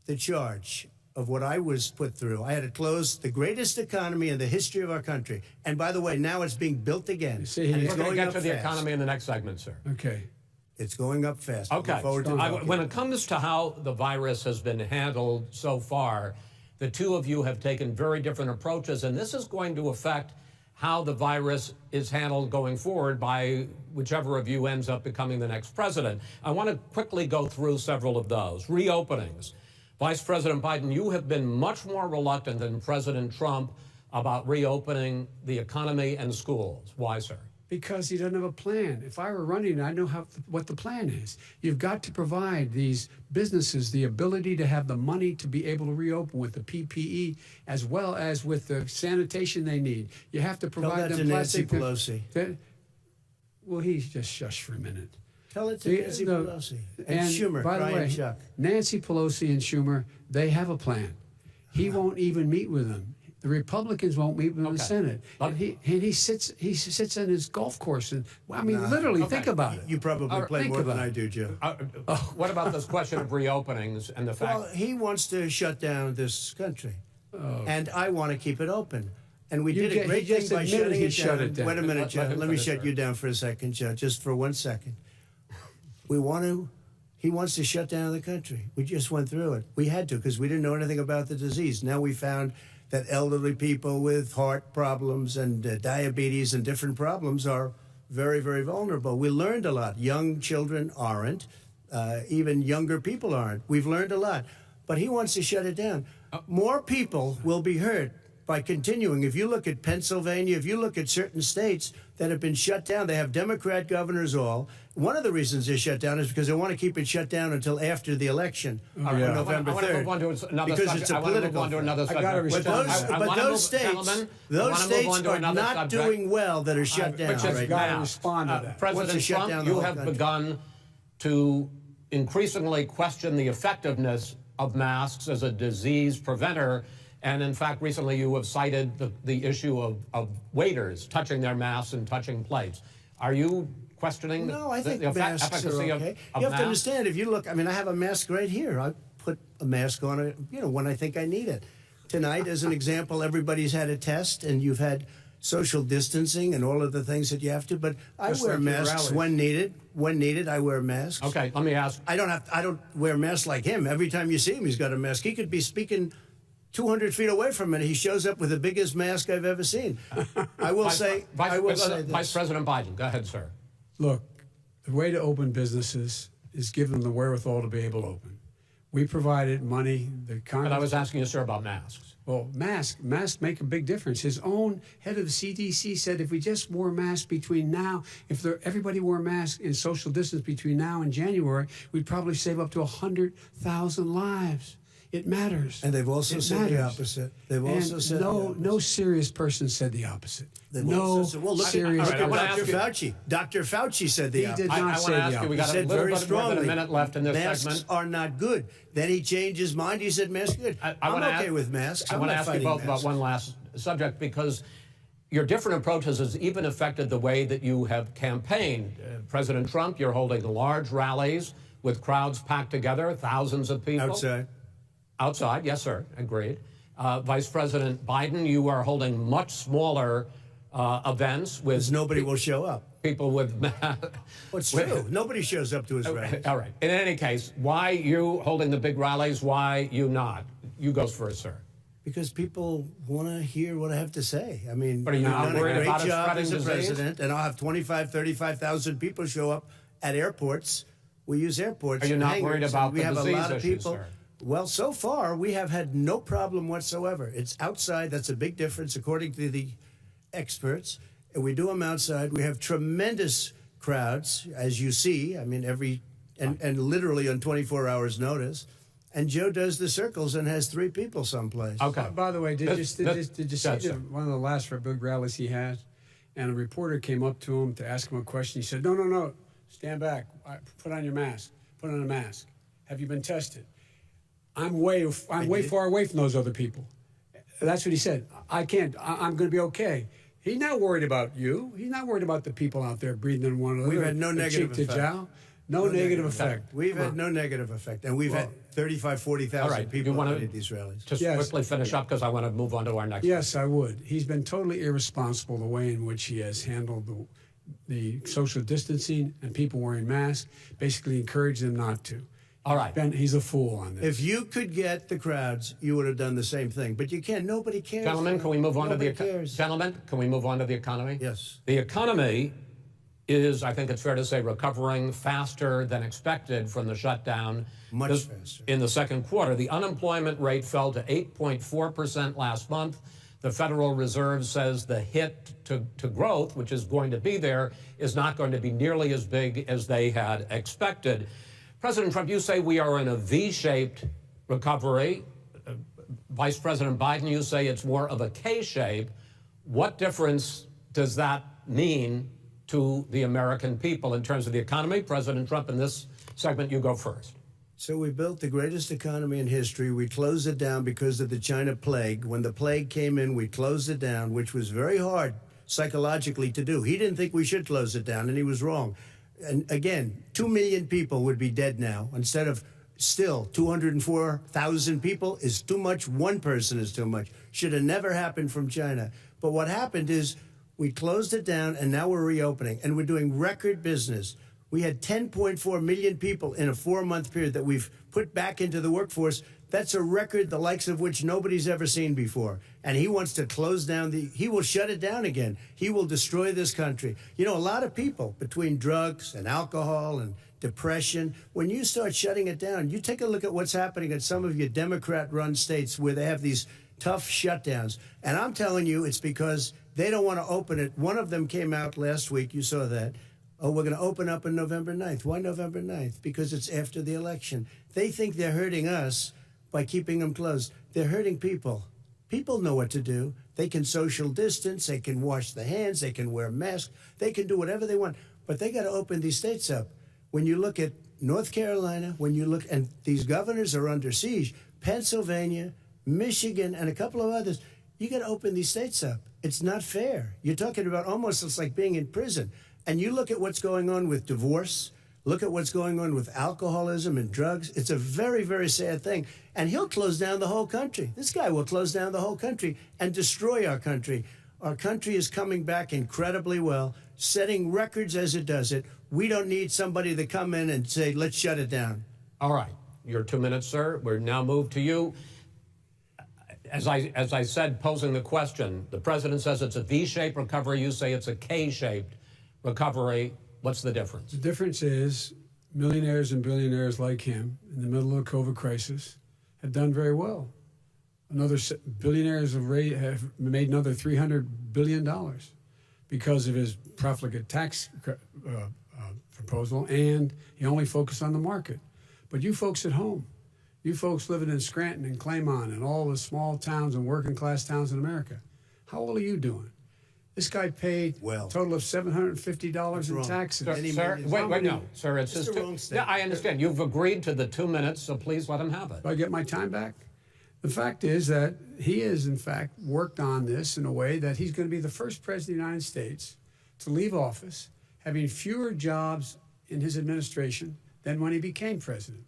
the charge of what I was put through, I had to close the greatest economy in the history of our country. And by the way, now it's being built again. We're going to get to the economy in the next segment, sir. Okay. It's going up fast. Okay. When it comes to how the virus has been handled so far, the two of you have taken very different approaches, and this is going to affect how the virus is handled going forward by whichever of you ends up becoming the next president. I want to quickly go through several of those. Reopenings. Vice President Biden, you have been much more reluctant than President Trump about reopening the economy and schools. Why, sir? Because he doesn't have a plan. If I were running, I know what the plan is. You've got to provide these businesses the ability to have the money to be able to reopen with the PPE as well as with the sanitation they need. You have to provide them plastic. Tell that to Nancy Pelosi. Well, he's just shush for a minute. Tell it to Nancy Pelosi. And Schumer, by the way, Chuck. Nancy Pelosi and Schumer, they have a plan. He won't even meet with them. The Republicans won't meet with the Senate. And he sits in his golf course. And literally, think about it. You probably play more than I do, Joe. What about this question of reopenings and the fact? Well, he wants to shut down this country. And I want to keep it open. And we did a great thing by shutting it down. Wait a minute, Joe. Let me shut you down for a second, Joe, just for 1 second. He wants to shut down the country. We just went through it. We had to because we didn't know anything about the disease. Now we found that elderly people with heart problems and diabetes and different problems are very, very vulnerable. We learned a lot. Young children aren't. Even younger people aren't. We've learned a lot. But he wants to shut it down. More people will be hurt by continuing. If you look at Pennsylvania, if you look at certain states that have been shut down, they have Democrat governors all. One of the reasons they're shut down is because they want to keep it shut down until after the election on November 3rd. I want to move on to another because subject. it's a political But those states are not doing well that are shut down right now. Respond to that. President Trump, you have begun to increasingly question the effectiveness of masks as a disease preventer. And in fact, recently you have cited the issue of waiters touching their masks and touching plates. Are you questioning No, I think the masks efficacy are okay. of You have masks? to understand, if you look, I mean, I have a mask right here. I put a mask on, when I think I need it. Tonight, as an example, everybody's had a test, and you've had social distancing and all of the things that you have to. But I Just wear like your masks rallies. when needed. When needed, I wear masks. Okay, let me ask. I don't wear masks like him. Every time you see him, he's got a mask. He could be speaking 200 feet away from it. He shows up with the biggest mask I've ever seen. I will say this. Vice President Biden, go ahead, sir. Look, the way to open businesses is give them the wherewithal to be able to open. We provided money. The Congress. But I was asking you, sir, about masks. Well, masks make a big difference. His own head of the CDC said if we just wore masks between now, everybody wore masks in social distance between now and January, we'd probably save up to 100,000 lives. It matters. And they've also said the opposite. They've also said no serious person said the opposite. They've No also said, well, look serious. at Dr. Fauci. Dr. Fauci said the He opposite. did not I say want to ask the you, we opposite. got a said little very bit more than a strongly, minute left in this masks segment. are not good. Then he changed his mind. He said masks are good. I'm okay with masks. I I'm want to not ask you fighting both about masks. one last subject, because your different approaches has even affected the way that you have campaigned. President Trump, you're holding large rallies with crowds packed together, thousands of people. Outside, yes, sir, agreed. Vice President Biden, you are holding much smaller events with... Because nobody will show up. People with... What's true? Nobody shows up to his rallies. All right. In any case, why you holding the big rallies? Why you not? You go first, sir. Because people want to hear what I have to say. I mean, But are you I've not done a worried great about it job spreading as a disease? president, and I'll have 35,000 people show up at airports. We use airports. Are you and not hangars, worried and about we the have a disease lot of issue, people. sir? Well, so far, we have had no problem whatsoever. It's outside. That's a big difference, according to the experts. And we do them outside. We have tremendous crowds, as you see. I mean, and literally on 24 hours notice. And Joe does the circles and has 3 people someplace. Okay. By the way, did you see sir. one of the last big rallies he had? And a reporter came up to him to ask him a question. He said, no, stand back. Put on your mask. Put on a mask. Have you been tested? I'm way far away from those other people. That's what he said. I can't. I'm going to be okay. He's not worried about you. He's not worried about the people out there breathing in one another. We've had no negative cheek to effect. jowl. No negative effect. We've had no negative effect. And we've had 35,000, 40,000 All right. people You at these rallies. Just Yes. quickly finish up, because I want to move on to our next. Yes, I would. He's been totally irresponsible the way in which he has handled the social distancing and people wearing masks, basically encouraged them not to. All right. He's a fool on this. If you could get the crowds, you would have done the same thing. But you can't. Nobody cares. Gentlemen, can we move on to the Nobody cares. Gentlemen, can we move on to the economy? Yes. The economy is, I think it's fair to say, recovering faster than expected from the shutdown. Much faster. In the second quarter, the unemployment rate fell to 8.4% last month. The Federal Reserve says the hit to growth, which is going to be there, is not going to be nearly as big as they had expected. President Trump, you say we are in a V-shaped recovery. Vice President Biden, you say it's more of a K-shape. What difference does that mean to the American people in terms of the economy? President Trump, in this segment, you go first. So we built the greatest economy in history. We closed it down because of the China plague. When the plague came in, we closed it down, which was very hard psychologically to do. He didn't think we should close it down, and he was wrong. And again, 2 million people would be dead now instead of still 204,000 people is too much. One person is too much. Should have never happened from China. But what happened is we closed it down, and now we're reopening, and we're doing record business. We had 10.4 million people in a 4-month period that we've put back into the workforce. That's a record the likes of which nobody's ever seen before. And he wants to close down he will shut it down again. He will destroy this country. You know, a lot of people, between drugs and alcohol and depression, when you start shutting it down, you take a look at what's happening in some of your Democrat-run states where they have these tough shutdowns. And I'm telling you, it's because they don't want to open it. One of them came out last week. You saw that. Oh, we're going to open up on November 9th. Why November 9th? Because it's after the election. They think they're hurting us by keeping them closed. They're hurting people. People know what to do. They can social distance. They can wash their hands. They can wear masks. They can do whatever they want. But they got to open these states up. When you look at North Carolina, when you look, and these governors are under siege, Pennsylvania, Michigan, and a couple of others. You got to open these states up. It's not fair. You're talking about almost it's like being in prison. And you look at what's going on with divorce, look at what's going on with alcoholism and drugs. It's a very, very sad thing. And he'll close down the whole country. This guy will close down the whole country and destroy our country. Our country is coming back incredibly well, setting records as it does it. We don't need somebody to come in and say, let's shut it down. All right. Your 2 minutes, sir. We're now moved to you. As I said, posing the question, the president says it's a V-shaped recovery. You say it's a K-shaped recovery. What's the difference? The difference is millionaires and billionaires like him in the middle of the COVID crisis have done very well. Billionaires have made another $300 billion because of his profligate tax proposal, and he only focused on the market. But you folks at home, you folks living in Scranton and Claymont and all the small towns and working class towns in America, how well are you doing? This guy paid a total of $750 in taxes. Sir, wait, no, sir, it's just yeah, I understand. You've agreed to the 2 minutes, so please let him have it. Do I get my time back? The fact is that he has, in fact, worked on this in a way that he's going to be the first president of the United States to leave office having fewer jobs in his administration than when he became president.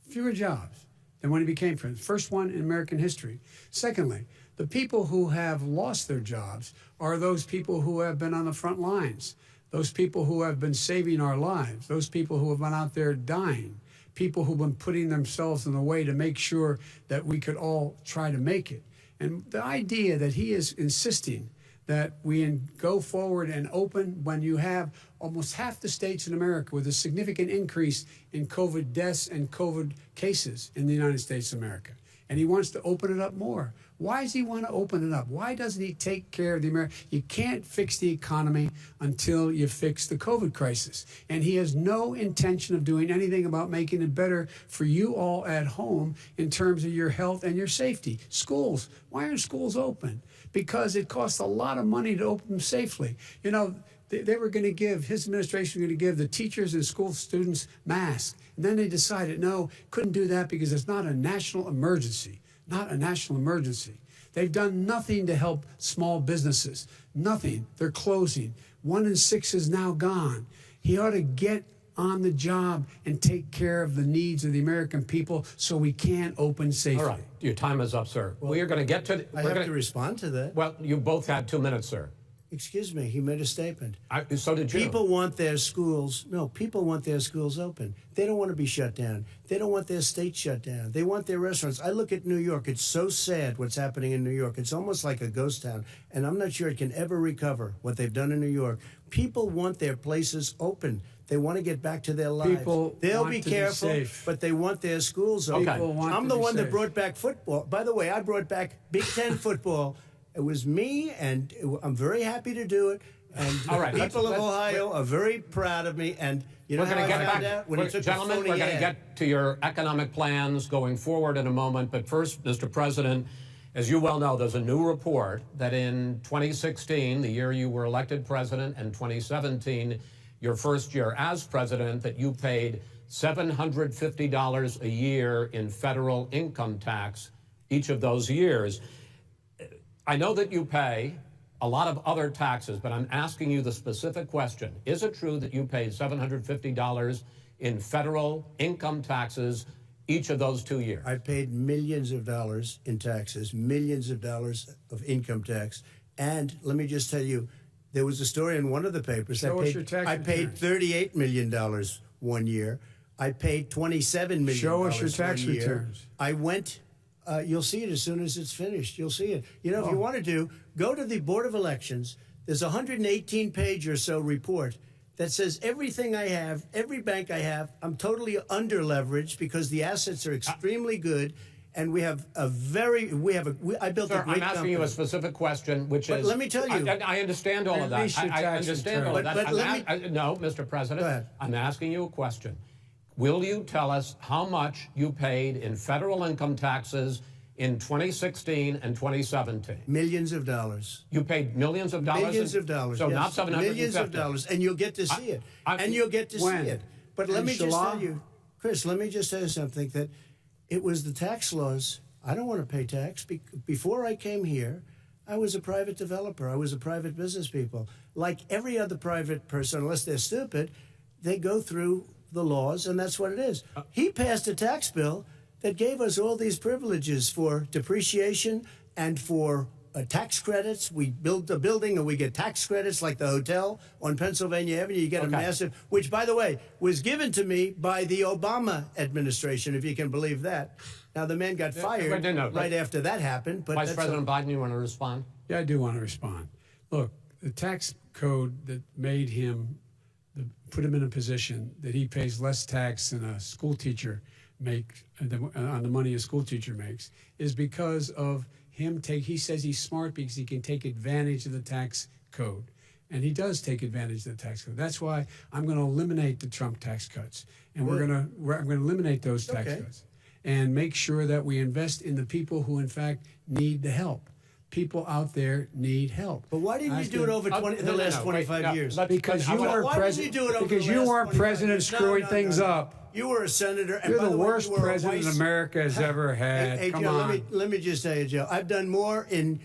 Fewer jobs than when he became president. First one in American history. Secondly, the people who have lost their jobs are those people who have been on the front lines, those people who have been saving our lives, those people who have been out there dying, people who've been putting themselves in the way to make sure that we could all try to make it. And the idea that he is insisting that we go forward and open when you have almost half the states in America with a significant increase in COVID deaths and COVID cases in the United States of America. And he wants to open it up more. Why does he want to open it up? Why doesn't he take care of the American? You can't fix the economy until you fix the COVID crisis. And he has no intention of doing anything about making it better for you all at home in terms of your health and your safety. Schools, why aren't schools open? Because it costs a lot of money to open them safely. You know, they were going to give, his administration was going to give the teachers and school students masks. And then they decided, no, couldn't do that because it's not a national emergency. Not a national emergency. They've done nothing to help small businesses. Nothing. They're closing. 1 in 6 is now gone. He ought to get on the job and take care of the needs of the American people so we can open safely. All right. Your time is up, sir. Well, we are going to get to... I have to respond to that. Well, you both had 2 minutes, sir. Excuse me, he made a statement. So did you. People want their schools open. They don't want to be shut down. They don't want their state shut down. They want their restaurants. I look at New York. It's so sad what's happening in New York. It's almost like a ghost town. And I'm not sure it can ever recover what they've done in New York. People want their places open. They want to get back to their lives. They'll be careful, but they want their schools open. I'm the one that brought back football. By the way, I brought back Big Ten football. It was me, and I'm very happy to do it. And all right, people of Ohio are very proud of me. And you know how I found out? When he took the phony ad. We're going to get to your economic plans going forward in a moment. But first, Mr. President, as you well know, there's a new report that in 2016, the year you were elected president, and 2017, your first year as president, that you paid $750 a year in federal income tax each of those years. I know that you pay a lot of other taxes, but I'm asking you the specific question. Is it true that you paid $750 in federal income taxes each of those 2 years? I paid millions of dollars in taxes, millions of dollars of income tax. And let me just tell you, there was a story in one of the papers. I paid $38 million 1 year. I paid $27 million. Show us your tax returns. I went... you'll see it as soon as it's finished. You'll see it. You know, if you want to go to the Board of Elections. There's a 118-page or so report that says everything I have, every bank I have, I'm totally under-leveraged because the assets are extremely good, and I built a great company. I'm asking you a specific question, which is... let me tell you. I understand all of that. I understand all of that. No, Mr. President, go ahead. I'm asking you a question. Will you tell us how much you paid in federal income taxes in 2016 and 2017? Millions of dollars. You paid millions of dollars? Millions of dollars, So yes. not $750? Millions of dollars, and you'll get to see it. And you'll get to see it. But let me just tell you, Chris, let me just tell you something, that it was the tax laws I don't want to pay tax. Before I came here, I was a private developer. I was a private business people. Like every other private person, unless they're stupid, they go through the laws, and that's what it is. He passed a tax bill that gave us all these privileges for depreciation and for tax credits. We build a building and we get tax credits, like the hotel on Pennsylvania Avenue. You get a massive, which, by the way, was given to me by the Obama administration, if you can believe that. Now, the man got fired right after that happened. But Vice President Biden, you want to respond? Yeah, I do want to respond. Look, the tax code that made him, put him in a position that he pays less tax than a school teacher makes, on the money a school teacher makes, is because of him he says he's smart because he can take advantage of the tax code. And he does take advantage of the tax code. That's why I'm going to eliminate the Trump tax cuts. And I'm going to eliminate those tax cuts and make sure that we invest in the people who, in fact, need the help. People out there need help. But why didn't you do it over the last 25 years? Because you weren't president. Because you weren't president screwing things up. You were a senator. And You're the worst president America has ever had. Hey, Come Joe, on. let me just tell you, Joe. I've done more in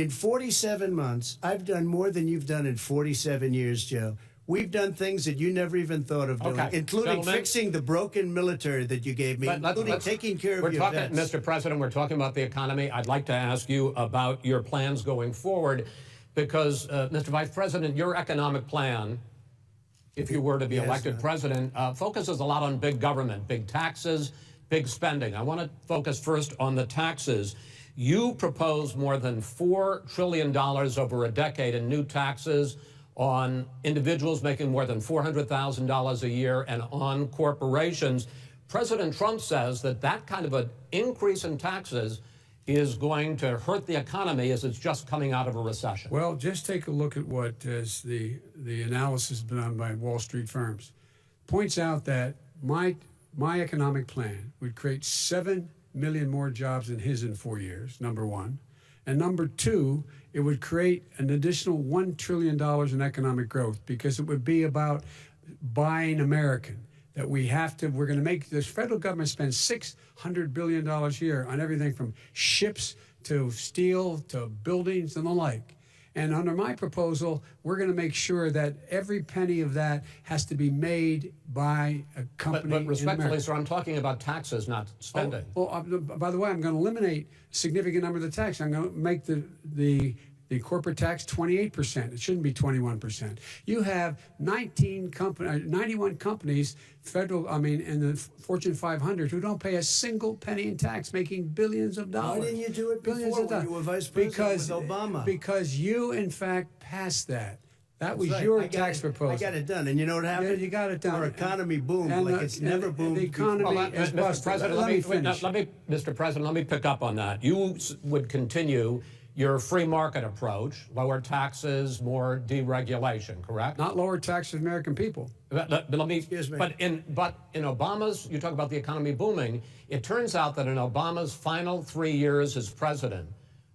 47 months. I've done more than you've done in 47 years, Joe. We've done things that you never even thought of doing, including fixing the broken military that you gave me, including taking care of your vets. Mr. President, we're talking about the economy. I'd like to ask you about your plans going forward because, Mr. Vice President, your economic plan, if you were to be elected president, focuses a lot on big government, big taxes, big spending. I want to focus first on the taxes. You propose more than $4 trillion over a decade in new taxes on individuals making more than $400,000 a year and on corporations. President Trump says that that kind of an increase in taxes is going to hurt the economy as it's just coming out of a recession. Well, just take a look at what is the analysis done by Wall Street firms. Points out that my economic plan would create 7 million more jobs than his in 4 years, number one. And number two, it would create an additional $1 trillion in economic growth because it would be about buying American. That we're going to make this federal government spend $600 billion a year on everything from ships to steel to buildings and the like. And under my proposal, we're going to make sure that every penny of that has to be made by a company. But respectfully, sir, I'm talking about taxes, not spending. By the way, I'm going to eliminate a significant number of the tax. I'm going to make the corporate tax 28%. It shouldn't be 21%. You have 91 companies, in the Fortune 500 who don't pay a single penny in tax, making billions of dollars. Why didn't you do it before when you were vice president with Obama? Because you, in fact, passed that. That was your tax proposal. I got it done. And you know what happened? Yeah, you got it done. Our economy boomed like it's never boomed the economy is busted. Mr. President, let me pick up on that. You would continue your free market approach, lower taxes, more deregulation, correct? Not lower taxes for American people. But in Obama's, you talk about the economy booming, it turns out that in Obama's final 3 years as president,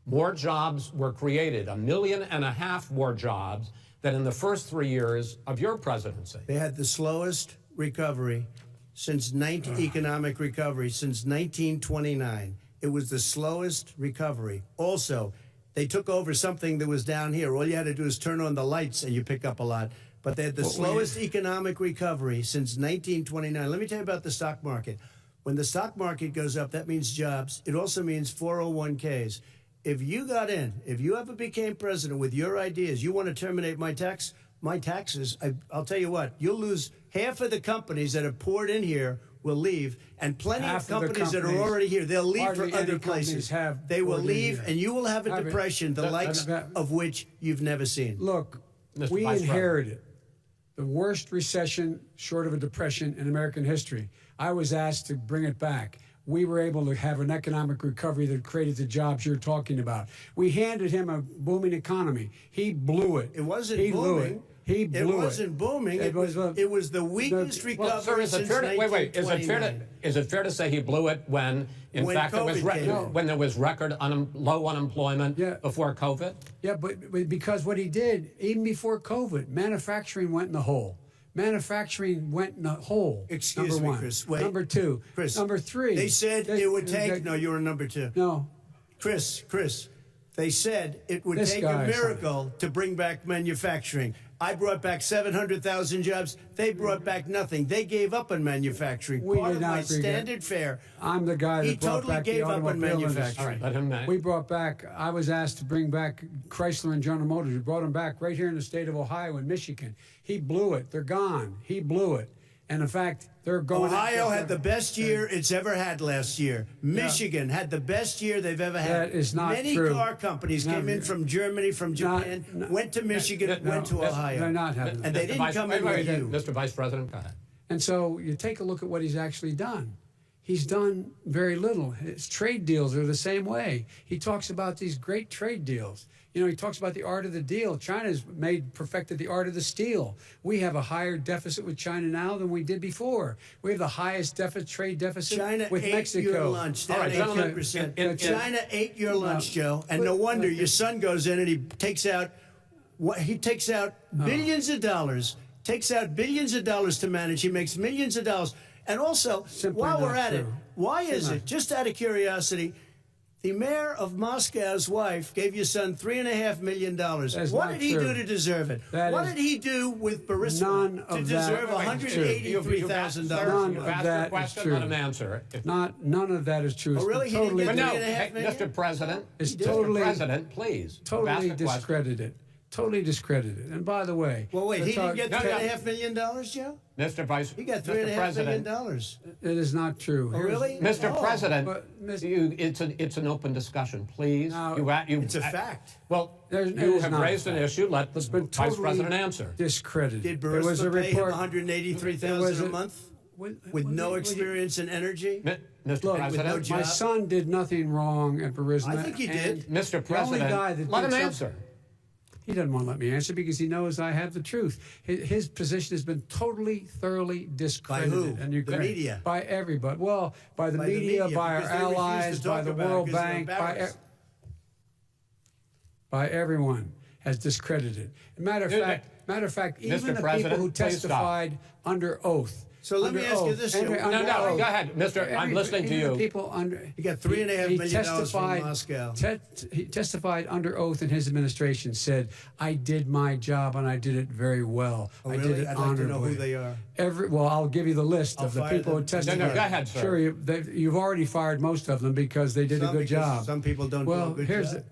more jobs were created, 1.5 million more jobs than in the first 3 years of your presidency. They had the slowest recovery economic recovery since 1929. It was the slowest recovery. Also, they took over something that was down here. All you had to do is turn on the lights and you pick up a lot. But they had the slowest economic recovery since 1929. Let me tell you about the stock market. When the stock market goes up, that means jobs. It also means 401ks. If you got in, if you ever became president with your ideas, you want to terminate my taxes, I'll tell you what, you'll lose half of the companies that have poured in here will leave, and plenty of companies that are already here, they'll leave for other places. They will leave, and you will have a depression, the likes of which you've never seen. Look, we inherited the worst recession short of a depression in American history. I was asked to bring it back. We were able to have an economic recovery that created the jobs you're talking about. We handed him a booming economy. He blew it. It wasn't booming. He blew it. It wasn't booming. It was the weakest recovery since 1929. Is it fair to say he blew it when fact, there was record low unemployment before COVID? Yeah, but because what he did, even before COVID, manufacturing went in the hole. Manufacturing went in a hole. Excuse number me, one. Chris. Wait. Number two. Chris. Number three. They said it would take. No, you were number two. No. Chris. They said it would This take a guy, miracle to bring back manufacturing. I brought back 700,000 jobs. They brought back nothing. They gave up on manufacturing. We Part did of not my agree standard fare. I'm the guy that He brought totally back gave the up on automobile industry. manufacturing. All right, let him know. We brought back, I was asked to bring back Chrysler and General Motors. We brought them back right here in the state of Ohio and Michigan. He blew it. They're gone. He blew it. And in fact, they're going. Ohio had the best year it's ever had last year. Michigan had the best year they've ever had. That is not Many true. car companies came in from Germany, from Japan, went to Michigan, went to Ohio. They're not having that. And they didn't come in with you. Mr. Vice President, go ahead. And so you take a look at what he's actually done. He's done very little. His trade deals are the same way. He talks about these great trade deals. You know, he talks about the art of the deal. China's perfected the art of the steal. We have a higher deficit with China now than we did before. We have the highest trade deficit China with ate Mexico. your lunch. Down All right, gentlemen, 18%. China ate your lunch, Joe. And no wonder your son goes in and he takes out billions of dollars. Takes out billions of dollars to manage. He makes millions of dollars. And also, Simply while we're not at it, true. why is it, just out of curiosity, the mayor of Moscow's wife gave your son $3.5 million. That's What not did he true. do to deserve it? That What is did he do with Burisma none to of that deserve is true. $183,000? None You've of asked that your is question, true. let him answer. None of that is true. Oh, It's really? He didn't totally, get But no, $3.5 hey, million? Mr. President, It's Mr. totally- President, please. You've totally asked a question. discredited. Totally discredited. And by the way, Well, wait, he didn't get No, no. $3.5 million, Joe? Mr. Vice, He got Mr. $3.5 million. President, it is not true. Oh, really? Mr. Oh. President, But, Mr. it's an open discussion, please. Now, It's a fact. Well, It you is have not a raised an fact. issue. Let the It's been Vice totally President answer. discredited. Did There was a Burisma pay him report. $183,000 a month with no Will you- experience in energy? Mr. Look, President, no job. my son did nothing wrong at Burisma. I think he did. and Mr. the only President, guy that let did him something- answer. He doesn't want to let me answer because he knows I have the truth. His position has been totally, thoroughly discredited. By who? And The media? By everybody. Well, by the By the media, media, by our because they refuse to allies, by talk the about it World because they're Bank, embarrassed. by everyone has discredited. Matter of fact, even Mr. the people President, who please stop. testified under oath. So let me under ask you oath, this, under- Joe. under No, no, oath. go ahead, Mr. I'm listening to Even the you. people under, He got $3.5 he million from testified- Moscow. He testified under oath in his administration, said, I did my job and I did it very well. Oh, I really? did it I'd like to know honorably. who they are. Well, I'll give you the list I'll of the fire people who them. testified. No, go ahead, sir. Sure, you've already fired most of them because they did a Some good because job. some people don't do a good here's job.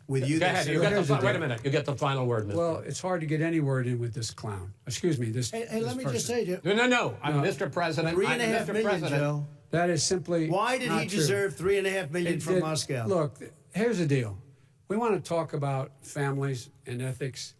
With you, Go they ahead. say- You get here's the, the wait a deal. minute. You get the final word, Mr. Well, it's hard to get any word in with this clown. Excuse me, this. Hey, this let me just person. say, Joe. No. I'm Mr. President. I'm $3.5 Mr. million, President. Joe. That is simply Why did not he true. deserve $3.5 million It from did- Moscow? Look, here's the deal. We want to talk about families and ethics.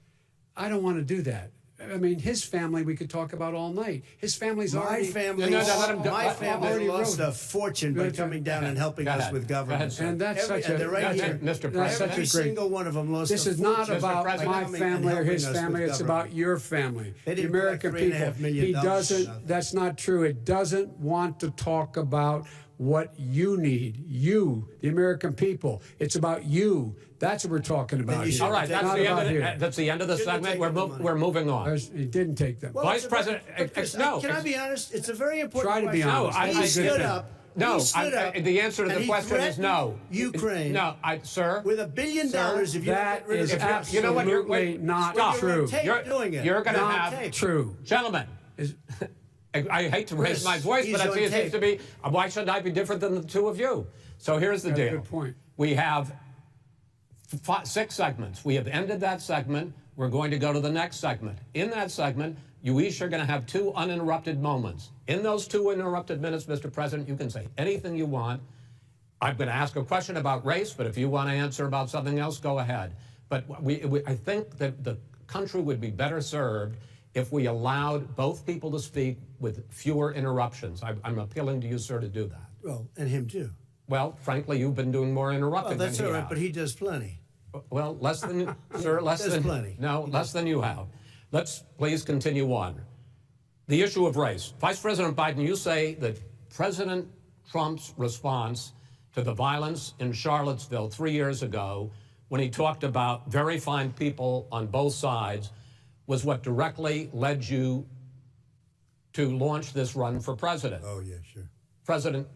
I don't want to do that. I mean, his family we could talk about all night. His family's My already... family, No, let him do- my let- family already lost wrote. a fortune by Go coming down and helping Go us ahead. with Go ahead, government. sir. And that's such and a... they're right That's here. it, Mr. That's President. such Every a great... single one of them lost This a is not fortune about President. my coming and family or helping his us family. with It's government. about your family, They the didn't American collect people. $3.5 million He for doesn't... nothing. That's not true. It doesn't want to talk about what you need. You, the American people. It's about you. That's what we're talking about you here. should All right, Not that's the end of the Shouldn't have segment. taken the money. We're moving on. He didn't take them. Well, Vice it's a very- President, but Chris, no, can I be honest? It's a very important Try to be question. honest. No, He I stood didn't. up. No, he stood up, the answer to and the he question is no. threatened Ukraine. No, sir. With $1 billion, if you that don't get rid of is the troops. You know what? You're, absolutely wait, not stop. true. Tape doing it. You're going to Not have tape. True. gentlemen. Is- I hate to raise Chris, my voice, he's but I on see it seems tape. to be. Why should I be different than the two of you? So here's the That's a deal. good point. We have 6 segments. We have ended that segment. We're going to go to the next segment. In that segment, you each are going to have 2 uninterrupted moments. In those 2 uninterrupted minutes, Mr. President, you can say anything you want. I'm going to ask a question about race, but if you want to answer about something else, go ahead. But I think that the country would be better served if we allowed both people to speak with fewer interruptions. I'm appealing to you, sir, to do that. Well, and him too. Well, frankly, you've been doing more interrupting Well, that's than all he right, has. but he does plenty. Well, less than, sir, less There's than, plenty. no, less than you have. Let's please continue on. The issue of race. Vice President Biden, you say that President Trump's response to the violence in Charlottesville 3 years ago, when he talked about very fine people on both sides, was what directly led you to launch this run for president. Oh, yeah, sure. President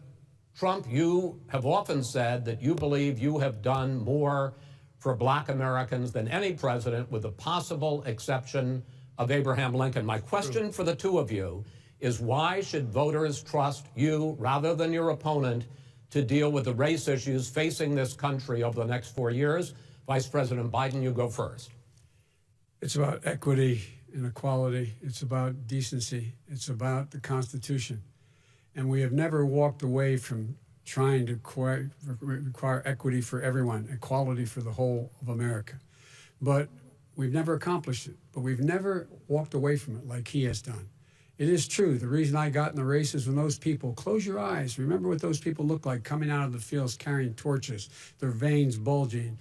Trump, you have often said that you believe you have done more for Black Americans than any president, with the possible exception of Abraham Lincoln. My question for the two of you is, why should voters trust you rather than your opponent to deal with the race issues facing this country over the next 4 years? Vice President Biden, you go first. It's about equity and equality. It's about decency. It's about the Constitution. And we have never walked away from trying to require equity for everyone, equality for the whole of America. But we've never accomplished it. But we've never walked away from it like he has done. It is true. The reason I got in the race is when those people, close your eyes, remember what those people looked like coming out of the fields carrying torches, their veins bulging,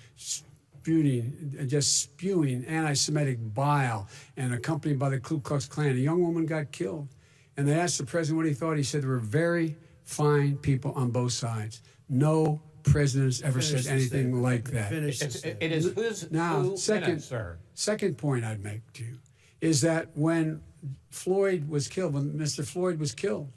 just spewing anti-Semitic bile, and accompanied by the Ku Klux Klan. A young woman got killed. And they asked the president what he thought. He said there were very fine people on both sides. No president's ever said anything like that. It is whose now, second point I'd make to you is that when Floyd was killed, when Mr. Floyd was killed,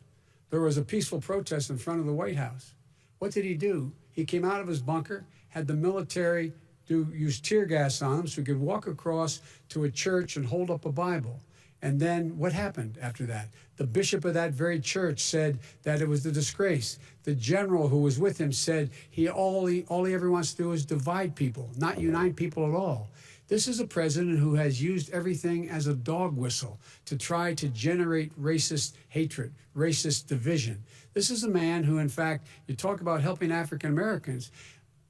there was a peaceful protest in front of the White House. What did he do? He came out of his bunker, had the military use tear gas on him so he could walk across to a church and hold up a Bible. And then what happened after that? The bishop of that very church said that it was a disgrace. The general who was with him said all he ever wants to do is divide people, not unite people at all. This is a president who has used everything as a dog whistle to try to generate racist hatred, racist division. This is a man who, in fact, you talk about helping African Americans.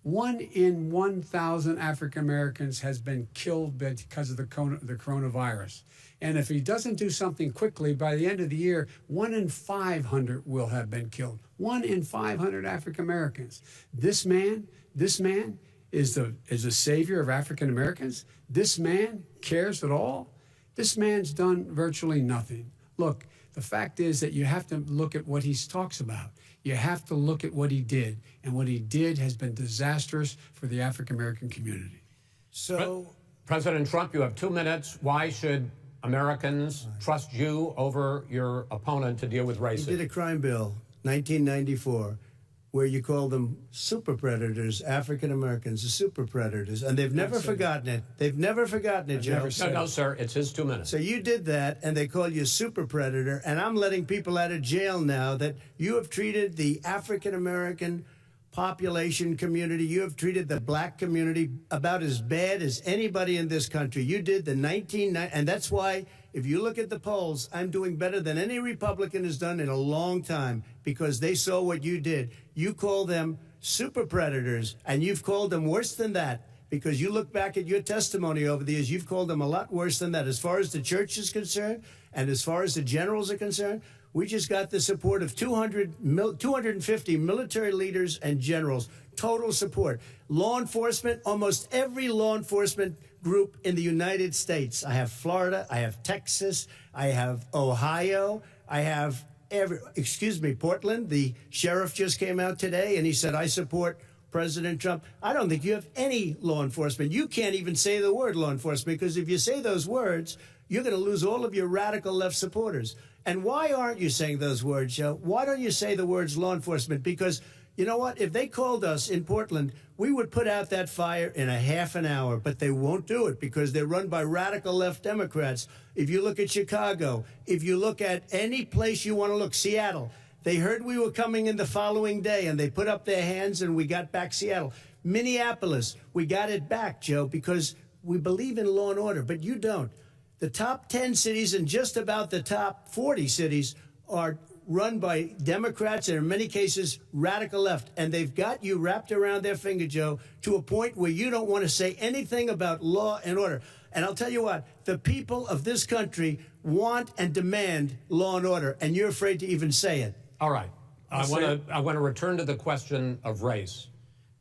1 in 1,000 African Americans has been killed because of the coronavirus. And if he doesn't do something quickly, by the end of the year, 1 in 500 will have been killed. 1 in 500 African Americans. This man is the savior of African Americans. This man cares at all. This man's done virtually nothing. Look, the fact is that you have to look at what he talks about. You have to look at what he did. And what he did has been disastrous for the African American community. So, President Trump, you have 2 minutes. Why should Americans trust you over your opponent to deal with racism? You did a crime bill, 1994, where you call them super predators, African Americans, the super predators, and they've never forgotten it. They've never forgotten it, Joe. No, sir, it's his 2 minutes. So you did that, and they call you a super predator, and I'm letting people out of jail now that you have treated the African American population community, you have treated the black community about as bad as anybody in this country. You did the 1990, and that's why, if you look at the polls, I'm doing better than any Republican has done in a long time, because they saw what you did. You call them super predators, and you've called them worse than that, because you look back at your testimony over the years, you've called them a lot worse than that. As far as the church is concerned, and as far as the generals are concerned, we just got the support of 250 military leaders and generals, total support. Law enforcement, almost every law enforcement group in the United States. I have Florida, I have Texas, I have Ohio, I have Portland. The sheriff just came out today and he said, I support President Trump. I don't think you have any law enforcement. You can't even say the word law enforcement, because if you say those words, you're going to lose all of your radical left supporters. And why aren't you saying those words, Joe? Why don't you say the words law enforcement? Because you know what? If they called us in Portland, we would put out that fire in a half an hour, but they won't do it because they're run by radical left Democrats. If you look at Chicago, if you look at any place you want to look, Seattle, they heard we were coming in the following day and they put up their hands and we got back Seattle. Minneapolis, we got it back, Joe, because we believe in law and order, but you don't. The top 10 cities and just about the top 40 cities are run by Democrats and in many cases radical left. And they've got you wrapped around their finger, Joe, to a point where you don't want to say anything about law and order. And I'll tell you what, the people of this country want and demand law and order, and you're afraid to even say it. All right. I want to return to the question of race.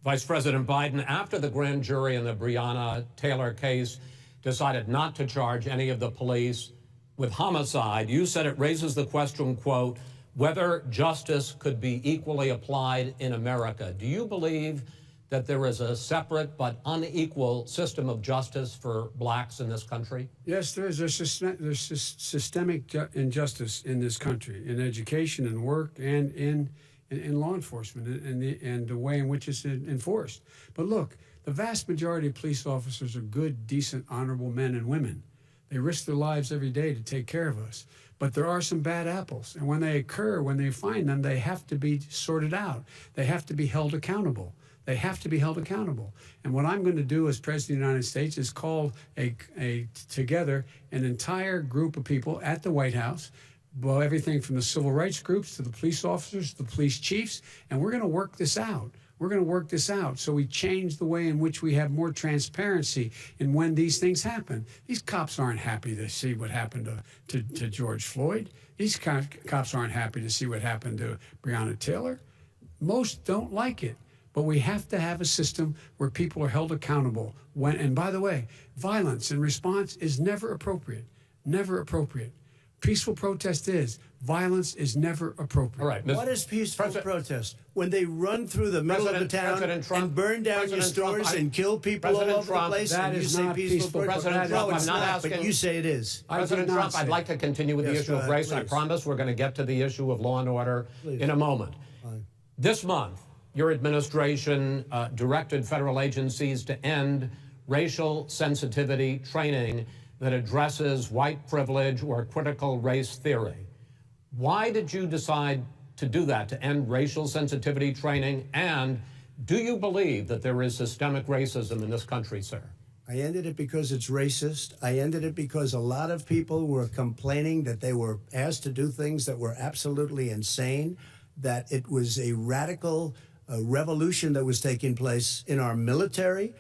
Vice President Biden, after the grand jury in the Breonna Taylor case decided not to charge any of the police with homicide, you said it raises the question, quote, whether justice could be equally applied in America. Do you believe that there is a separate but unequal system of justice for blacks in this country? Yes, there is. There's systemic injustice in this country, in education and work and in law enforcement and the way in which it's enforced. But look, the vast majority of police officers are good, decent, honorable men and women. They risk their lives every day to take care of us. But there are some bad apples. And when they occur, when they find them, they have to be sorted out. They have to be held accountable. They have to be held accountable. And what I'm going to do as President of the United States is call together an entire group of people at the White House, well, everything from the civil rights groups to the police officers, to the police chiefs, and we're going to work this out. We're going to work this out so we change the way in which we have more transparency in when these things happen. These cops aren't happy to see what happened to George Floyd. These cops aren't happy to see what happened to Breonna Taylor. Most don't like it. But we have to have a system where people are held accountable. And by the way, violence in response is never appropriate. Never appropriate. Peaceful protest is. Violence is never appropriate. All right. What is peaceful protest? When they run through the middle of the town and burn down your stores and kill people all over the place, that and you is say not peaceful protest? President Trump, No, it's I'm not not, asking. but you say it is. President Trump, I'd like to continue with the issue of race. I promise we're going to get to the issue of law and order in a moment. Fine. This month, your administration directed federal agencies to end racial sensitivity training that addresses white privilege or critical race theory. Why did you decide to do that, to end racial sensitivity training? And do you believe that there is systemic racism in this country, sir? I ended it because it's racist. I ended it because a lot of people were complaining that they were asked to do things that were absolutely insane, that it was a radical revolution that was taking place in our military,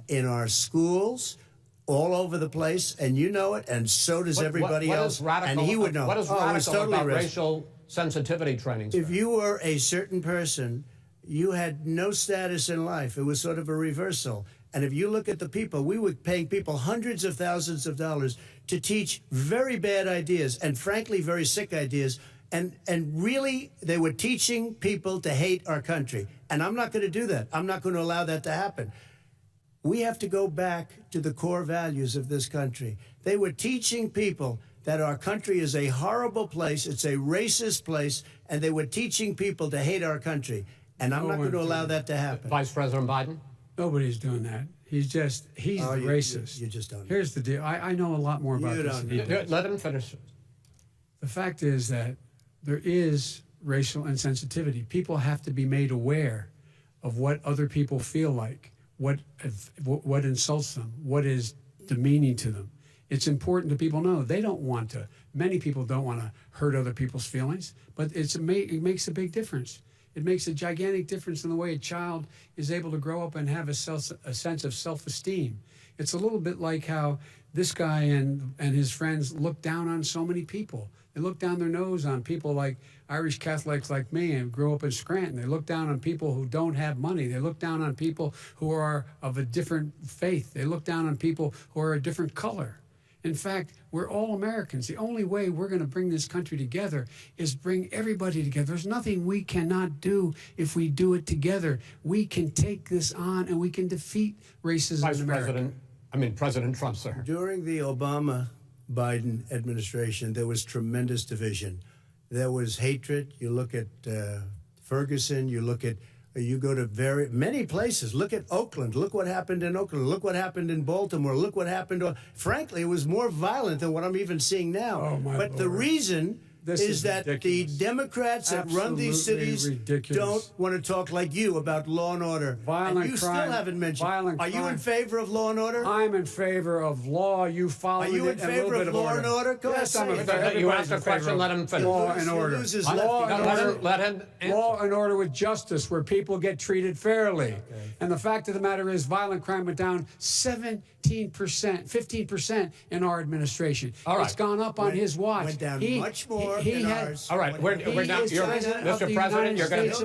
in our schools, all over the place, and you know it, and so does everybody else. And he would know. What is radical totally about racial sensitivity training, sir? If you were a certain person, you had no status in life. It was sort of a reversal. And if you look at the people, we were paying people hundreds of thousands of dollars to teach very bad ideas and, frankly, very sick ideas. And really, they were teaching people to hate our country. And I'm not going to do that. I'm not going to allow that to happen. We have to go back to the core values of this country. They were teaching people that our country is a horrible place, it's a racist place, and they were teaching people to hate our country. And I'm not going to allow that to happen. Vice President Biden? Nobody's doing that. He's racist. You just don't know. Here's the deal. I know a lot more about this than he does. Let him finish. The fact is that there is racial insensitivity. People have to be made aware of what other people feel like, what insults them, what is demeaning to them. It's important that people know they don't want to. Many people don't want to hurt other people's feelings, but it makes a big difference. It makes a gigantic difference in the way a child is able to grow up and have a sense of self-esteem. It's a little bit like how this guy and his friends look down on so many people. They look down their nose on people like Irish Catholics like me and grew up in Scranton. They look down on people who don't have money. They look down on people who are of a different faith. They look down on people who are a different color. In fact, we're all Americans. The only way we're going to bring this country together is bring everybody together. There's nothing we cannot do if we do it together. We can take this on and we can defeat racism in America. President Trump, sir. During the Obama-Biden administration, there was tremendous division. There was hatred. You look at Ferguson, you go to many places. Look at Oakland. Look what happened in Oakland. Look what happened in Baltimore. Look what happened. Frankly, it was more violent than what I'm even seeing now. Oh, my but Lord. The reason is that ridiculous. the Democrats that run these cities don't want to talk like you about law and order. Violent and you crime, still haven't mentioned. violent Are you crime. in favor of law and order? I'm in favor of law. You follow it. Are you in favor of law and order? Go Yes, ahead, I'm say in it. favor. You asked a question, let him finish. Law and order. Loses Law and order. Let him answer. Law and order with justice, where people get treated fairly. Okay. And the fact of the matter is, violent crime went down 15% in our administration. All right. It's gone up on his watch. Went down much more he in had, ours. All right, we're now. Mr. President, you're going to.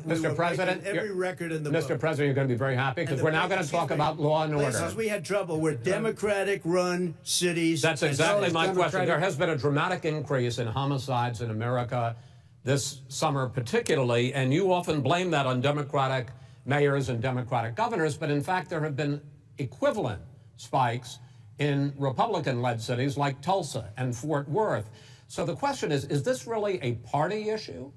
Mr. President, every record in the Mr. book. President, you're going to be very happy because we're now going to talk about law and order. Places we had trouble were Democratic-run cities. That's exactly my question. Democratic. There has been a dramatic increase in homicides in America this summer particularly, and you often blame that on Democratic mayors and Democratic governors, but in fact there have been equivalent spikes in Republican-led cities like Tulsa and Fort Worth. So the question is this really a party issue?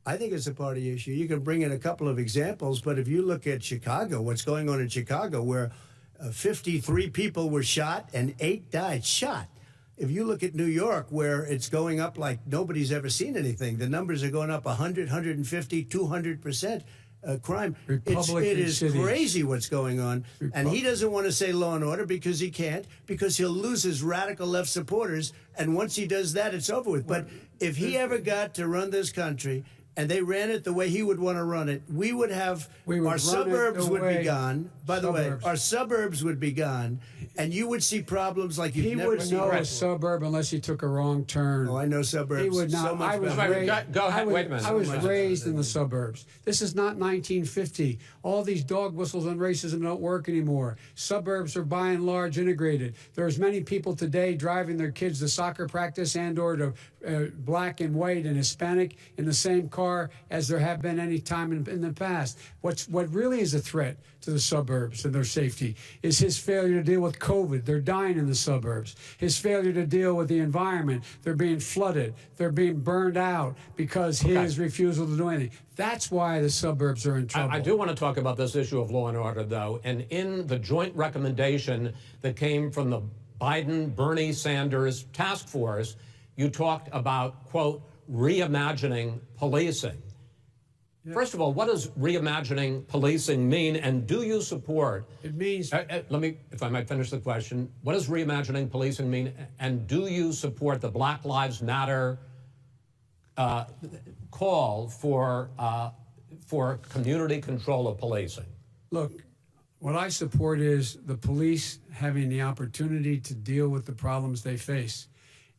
I think it's a party issue. You can bring in a couple of examples, but if you look at Chicago, what's going on in Chicago, where 53 people were shot and 8 died shot. If you look at New York, where it's going up like nobody's ever seen anything, the numbers are going up 100, 150, 200%. Crime. It is crazy what's going on. And he doesn't want to say law and order because he can't, because he'll lose his radical left supporters. And once he does that, it's over with. But if he ever got to run this country and they ran it the way he would want to run it, we would have our suburbs would be gone. By the way, our suburbs would be gone, and you would see problems like you've never seen. He wouldn't know a suburb unless he took a wrong turn. Oh, I know suburbs. He would not. So much Go ahead. Wait a minute. I was raised in the suburbs. This is not 1950. All these dog whistles on racism don't work anymore. Suburbs are by and large integrated. There's many people today driving their kids to soccer practice and or to black and white and Hispanic in the same car as there have been any time in the past. What really is a threat to the suburbs and their safety is his failure to deal with COVID. They're dying in the suburbs. His failure to deal with the environment. They're being flooded. They're being burned out because his refusal to do anything. That's why the suburbs are in trouble. I do want to talk about this issue of law and order, though. And in the joint recommendation that came from the Biden-Bernie Sanders task force, you talked about, quote, reimagining policing. Yeah. First of all, what does reimagining policing mean, and do you support? It means... let me, if I might finish the question. What does reimagining policing mean, and do you support the Black Lives Matter call for community control of policing? Look, what I support is the police having the opportunity to deal with the problems they face.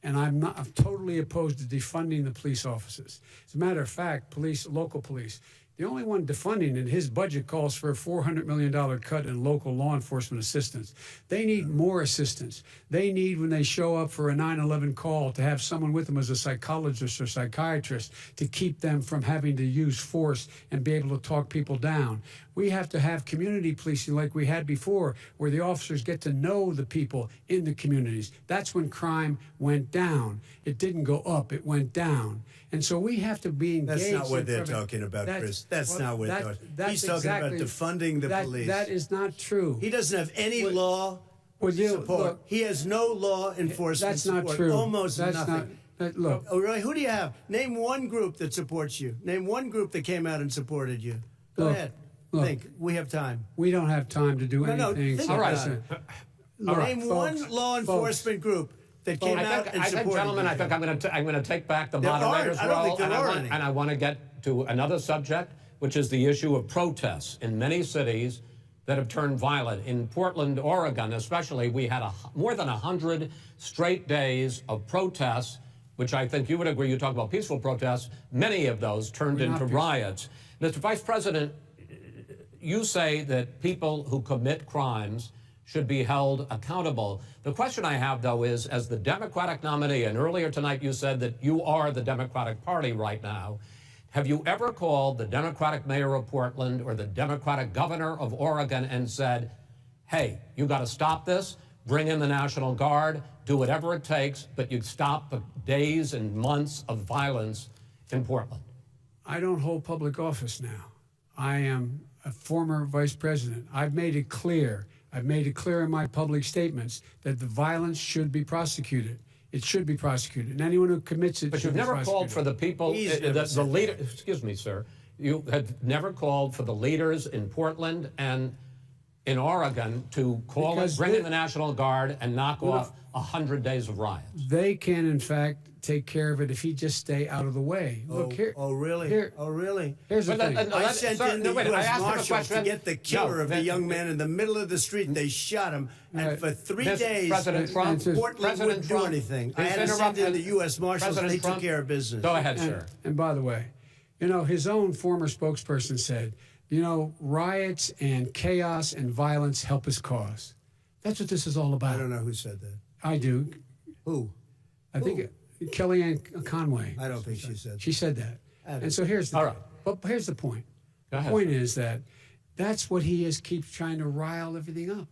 And I'm totally opposed to defunding the police offices. As a matter of fact, local police, the only one defunding it, his budget calls for a $400 million cut in local law enforcement assistance. They need more assistance. They need, when they show up for a 9/11 call, to have someone with them as a psychologist or psychiatrist to keep them from having to use force and be able to talk people down. We have to have community policing like we had before, where the officers get to know the people in the communities. That's when crime went down. It didn't go up, it went down. And so we have to be engaged. That's not what they're talking about, Chris. That's not what they're talking about. He's talking about defunding the police. That is not true. He doesn't have any law support. Look, he has no law enforcement that's not support. true. Almost that's nothing. Look. Oh, really? Who do you have? Name one group that supports you. Name one group that came out and supported you. Go ahead. Look, think. We have time. We don't have time to do anything. No, think about it. Name one law enforcement group that came out and supported gentlemen, you. I think I'm going to take back the moderator's role, and I want to get to another subject, which is the issue of protests in many cities that have turned violent. In Portland, Oregon, especially, we had more than 100 straight days of protests, which I think you would agree. You talk about peaceful protests. Many of those turned into riots. Mr. Vice President, you say that people who commit crimes should be held accountable. The question I have, though, is, as the Democratic nominee, and earlier tonight you said that you are the Democratic Party right now, have you ever called the Democratic mayor of Portland or the Democratic governor of Oregon and said, hey, you got to stop this, bring in the National Guard, do whatever it takes, but you stop the days and months of violence in Portland? I don't hold public office now. I am a former vice president. I've made it clear in my public statements that the violence should be prosecuted. It should be prosecuted, and anyone who commits it. But you've never called for the people, the leader. Excuse me, sir. You have never called for the leaders in Portland and in Oregon to bring in the National Guard and knock off 100 days of riots. They can, in fact, take care of it if he just stay out of the way. Look here. Oh, really? Oh, really? Here's the thing. I sent in the U.S. Marshals to get the killer of the young man in the middle of the street, and they shot him. And for 3 days, President Trump, Portland wouldn't do anything. I had to send in the U.S. Marshals, and they took care of business. Go ahead, sir. And by the way, his own former spokesperson said, riots and chaos and violence help his cause. That's what this is all about. I don't know who said that. I do. Who? I think Kellyanne Conway. I don't think she said that. She said that. And so here's the point. The point is that That's what he is, keeps trying to rile everything up.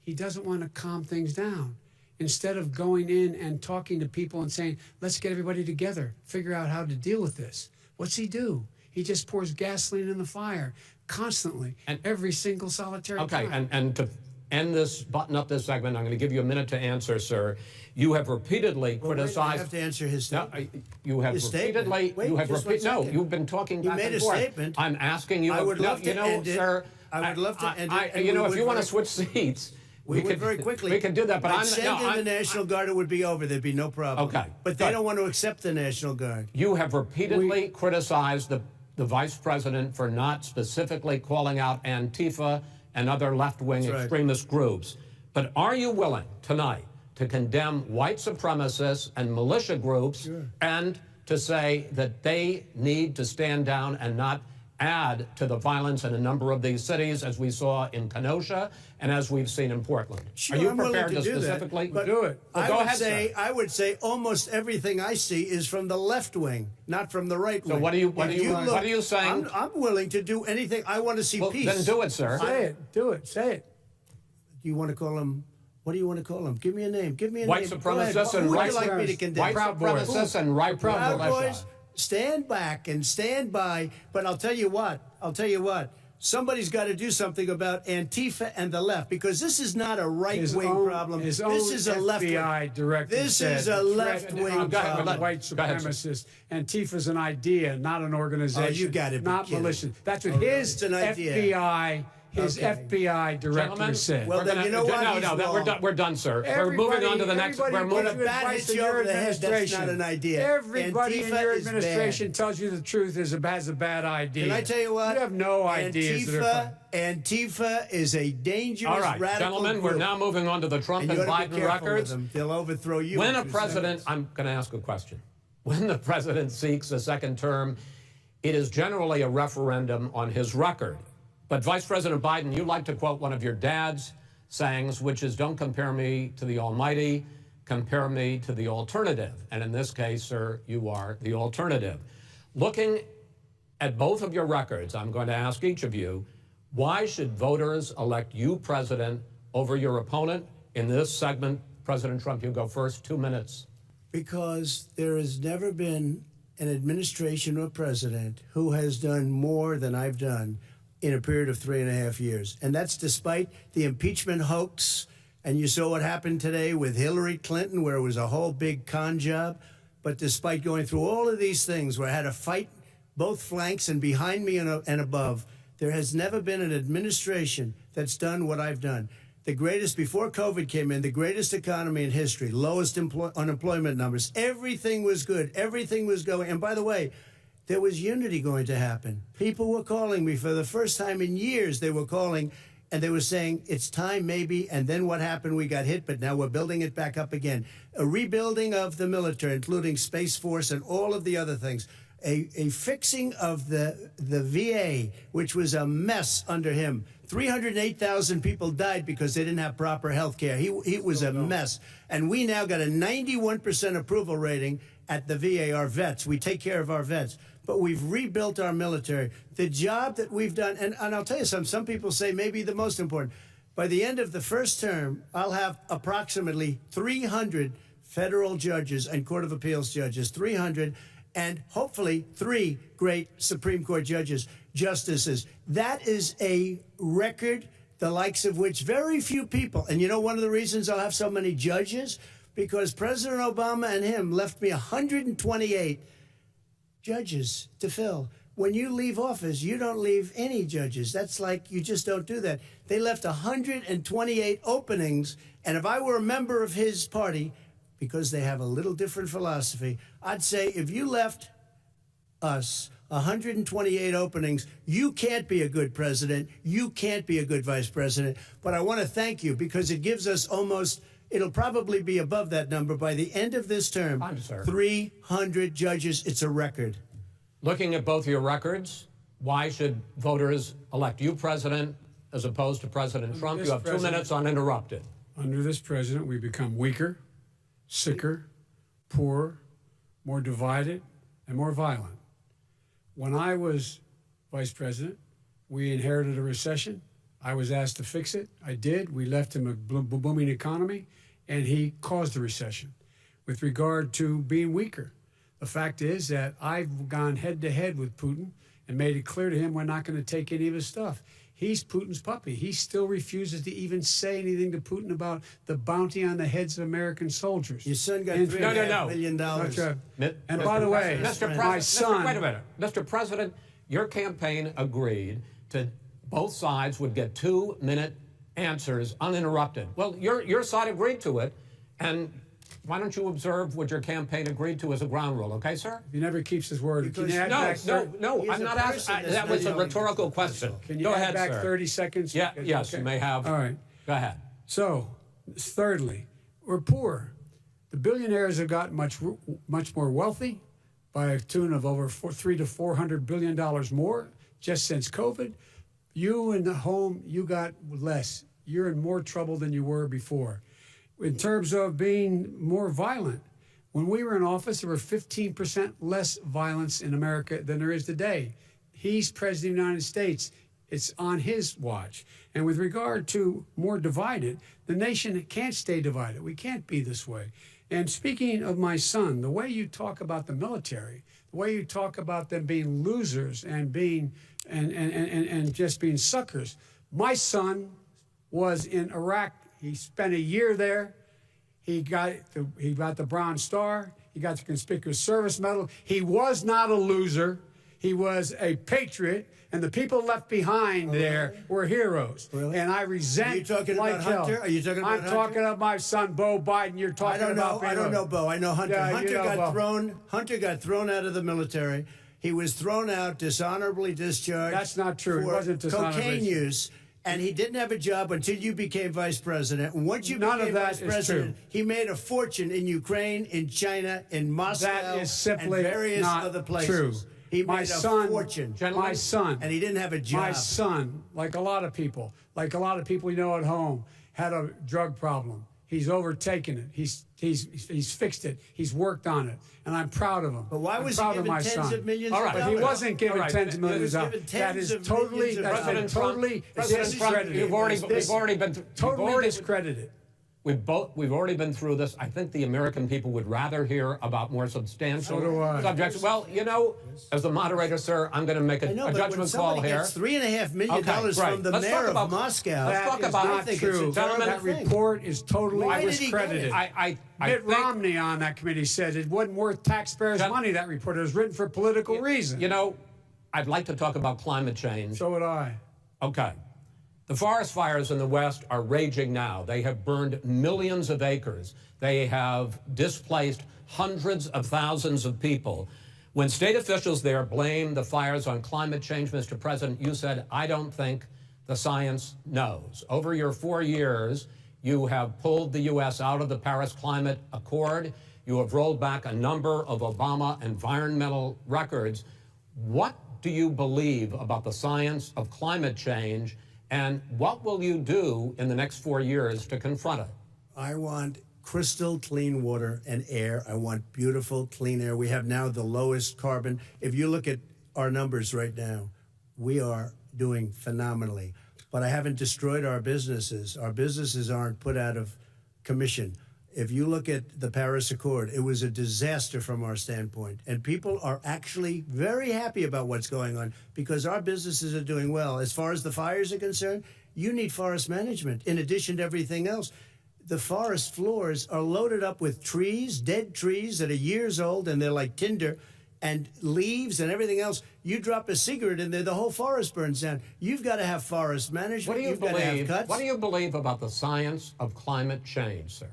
He doesn't want to calm things down. Instead of going in and talking to people and saying, let's get everybody together, figure out how to deal with this. What's he do? He just pours gasoline in the fire constantly, and every single solitary time. And to end this, button up this segment, I'm going to give you a minute to answer, sir. You have repeatedly criticized. I have to answer his statement. No, you have his repeatedly. Statement. Wait, you have just one second. No, you've been talking back You made and a forth. statement. I'm asking you. I would love to end it. Sir. I would love to end it. And you know, we if you would want to very- switch seats, we would very quickly. We can do that. But I'd send in the National Guard. It would be over. There'd be no problem. Okay, But they don't want to accept the National Guard. You have repeatedly criticized the vice president for not specifically calling out Antifa and other left-wing extremist groups. But are you willing tonight to condemn white supremacists and militia groups and to say that they need to stand down and not add to the violence in a number of these cities, as we saw in Kenosha and as we've seen in Portland? Sure, are you I'm prepared willing to do specifically that, but do it? Well, go ahead, sir. I would say almost everything I see is from the left wing, not from the right wing. So what are you saying? I'm willing to do anything. I want to see peace. Then do it, sir. Say it. Do it. Say it. Do you want to call him? What do you want to call him? Give me a name. Give me a White name. supremacists and Who would right you like me to condemn? White supremacists and right Proud militia. Boys, stand back and stand by. But I'll tell you what. Somebody's got to do something about Antifa and the left, because this is not a right-wing problem. This is a left-wing. FBI director This is a left-wing problem. White supremacists. Antifa's an idea, not an organization. Oh, you got to be not kidding. militia. That's what his FBI. His FBI director Gentlemen, said. Well, then you know what? No, we're done, sir. We're moving on to the next. We're moving. When a bat hits you over the head, that's not an idea. Everybody in Antifa your is administration tells you the truth has a bad idea. Can I tell you what? You have no ideas. Antifa is a dangerous, All right, radical gentlemen, group. we're now moving on to the Trump and you ought to be Biden careful with records. them. They'll overthrow you. When in a 2 president, seconds. I'm going to ask a question. When the president seeks a second term, it is generally a referendum on his record. But Vice President Biden, you like to quote one of your dad's sayings, which is, don't compare me to the almighty, compare me to the alternative. And in this case, sir, you are the alternative. Looking at both of your records, I'm going to ask each of you, why should voters elect you president over your opponent? In this segment, President Trump, you go first, 2 minutes. Because there has never been an administration or president who has done more than I've done in a period of 3.5 years. And that's despite the impeachment hoax. And you saw what happened today with Hillary Clinton, where it was a whole big con job. But despite going through all of these things, where I had to fight both flanks and behind me and above, there has never been an administration that's done what I've done. The greatest, before COVID came in, the greatest economy in history, lowest unemployment numbers. Everything was good. Everything was going. And by the way, there was unity going to happen. People were calling me for the first time in years. They were calling and they were saying, it's time maybe. And then what happened? We got hit, but now we're building it back up again. A rebuilding of the military, including Space Force and all of the other things. A fixing of the VA, which was a mess under him. 308,000 people died because they didn't have proper health care. He was a mess. And we now got a 91% approval rating at the VA, our vets. We take care of our vets. But we've rebuilt our military. The job that we've done, and I'll tell you something, some people say maybe the most important. By the end of the first term, I'll have approximately 300 federal judges and Court of Appeals judges, 300, and hopefully 3 great Supreme Court justices. That is a record, the likes of which very few people, and you know one of the reasons I'll have so many judges? Because President Obama and him left me 128 judges to fill. When you leave office, you don't leave any judges. That's like, you just don't do that. They left 128 openings, and if I were a member of his party, because they have a little different philosophy, I'd say if you left us 128 openings, you can't be a good president, you can't be a good vice president. But I want to thank you, because it gives us almost, it'll probably be above that number by the end of this term. 300 judges. It's a record. Looking at both your records, why should voters elect you president as opposed to President Trump? You have 2 minutes uninterrupted. Under this president, we become weaker, sicker, poorer, more divided, and more violent. When I was vice president, We inherited a recession. I was asked to fix it. I did. We left him a booming economy, and he caused the recession. With regard to being weaker, the fact is that I've gone head-to-head with Putin and made it clear to him we're not going to take any of his stuff. He's Putin's puppy. He still refuses to even say anything to Putin about the bounty on the heads of American soldiers. Your son got $3.5 million. And by the way, my son... Wait a minute. Mr. President, your campaign agreed to both sides would get 2-minute answers uninterrupted. Well, your side agreed to it, and why don't you observe what your campaign agreed to as a ground rule, okay, sir? He never keeps his word. No, I'm not asking. That was a rhetorical question. Can you Go add ahead, back sir. 30 seconds? Yeah, yes, you may have. All right. Go ahead. So, thirdly, we're poor. The billionaires have gotten much more wealthy by a tune of over $300 to $400 billion more just since COVID. You in the home, you got less. You're in more trouble than you were before. In terms of being more violent, when we were in office, there were 15% less violence in America than there is today. He's president of the United States. It's on his watch. And with regard to more divided, the nation can't stay divided. We can't be this way. And speaking of my son, the way you talk about the military, the way you talk about them being losers and being and just being suckers. My son was in Iraq. He spent a year there. He got the Bronze Star. He got the Conspicuous Service Medal. He was not a loser. He was a patriot, and the people left behind there were heroes. Really? And I resent. Are you talking about Hunter? Are you talking about Hunter? I'm talking about my son, Beau Biden. You're talking about. I don't know Beau. I know Hunter. Yeah, Hunter got thrown out of the military. He was thrown out, dishonorably discharged. That's not true. It wasn't dishonorably. Cocaine use. And he didn't have a job until you became vice president. And once you became vice president, he made a fortune in Ukraine, in China, in Moscow, that is simply and various not other places. True. He my made son, a fortune. My son. And he didn't have a job. My son, like a lot of people you know at home, had a drug problem. He's overtaken it. He's fixed it. He's worked on it, and I'm proud of him. But why was he given tens of millions of dollars? But he wasn't given tens of millions of dollars. That is totally discredited. You've already been totally discredited. We've already been through this. I think the American people would rather hear about more substantial subjects. Well, you know, as the moderator, sir, I'm going to make a judgment call here. Gets $3.5 million from the mayor of Moscow. Let's talk about not true. Gentlemen, that report is totally discredited. Mitt Romney on that committee said it wasn't worth taxpayers' money, that report. It was written for political reasons. You know, I'd like to talk about climate change. So would I. Okay. The forest fires in the West are raging now. They have burned millions of acres. They have displaced hundreds of thousands of people. When state officials there blame the fires on climate change, Mr. President, you said, I don't think the science knows. Over your 4 years, you have pulled the U.S. out of the Paris Climate Accord. You have rolled back a number of Obama environmental records. What do you believe about the science of climate change? And what will you do in the next 4 years to confront it? I want crystal clean water and air. I want beautiful, clean air. We have now the lowest carbon. If you look at our numbers right now, we are doing phenomenally. But I haven't destroyed our businesses. Our businesses aren't put out of commission. If you look at the Paris Accord, it was a disaster from our standpoint. And people are actually very happy about what's going on because our businesses are doing well. As far as the fires are concerned, you need forest management in addition to everything else. The forest floors are loaded up with trees, dead trees that are years old, and they're like tinder, and leaves and everything else. You drop a cigarette in there, the whole forest burns down. You've got to have forest management. What do you believe about the science of climate change, sir?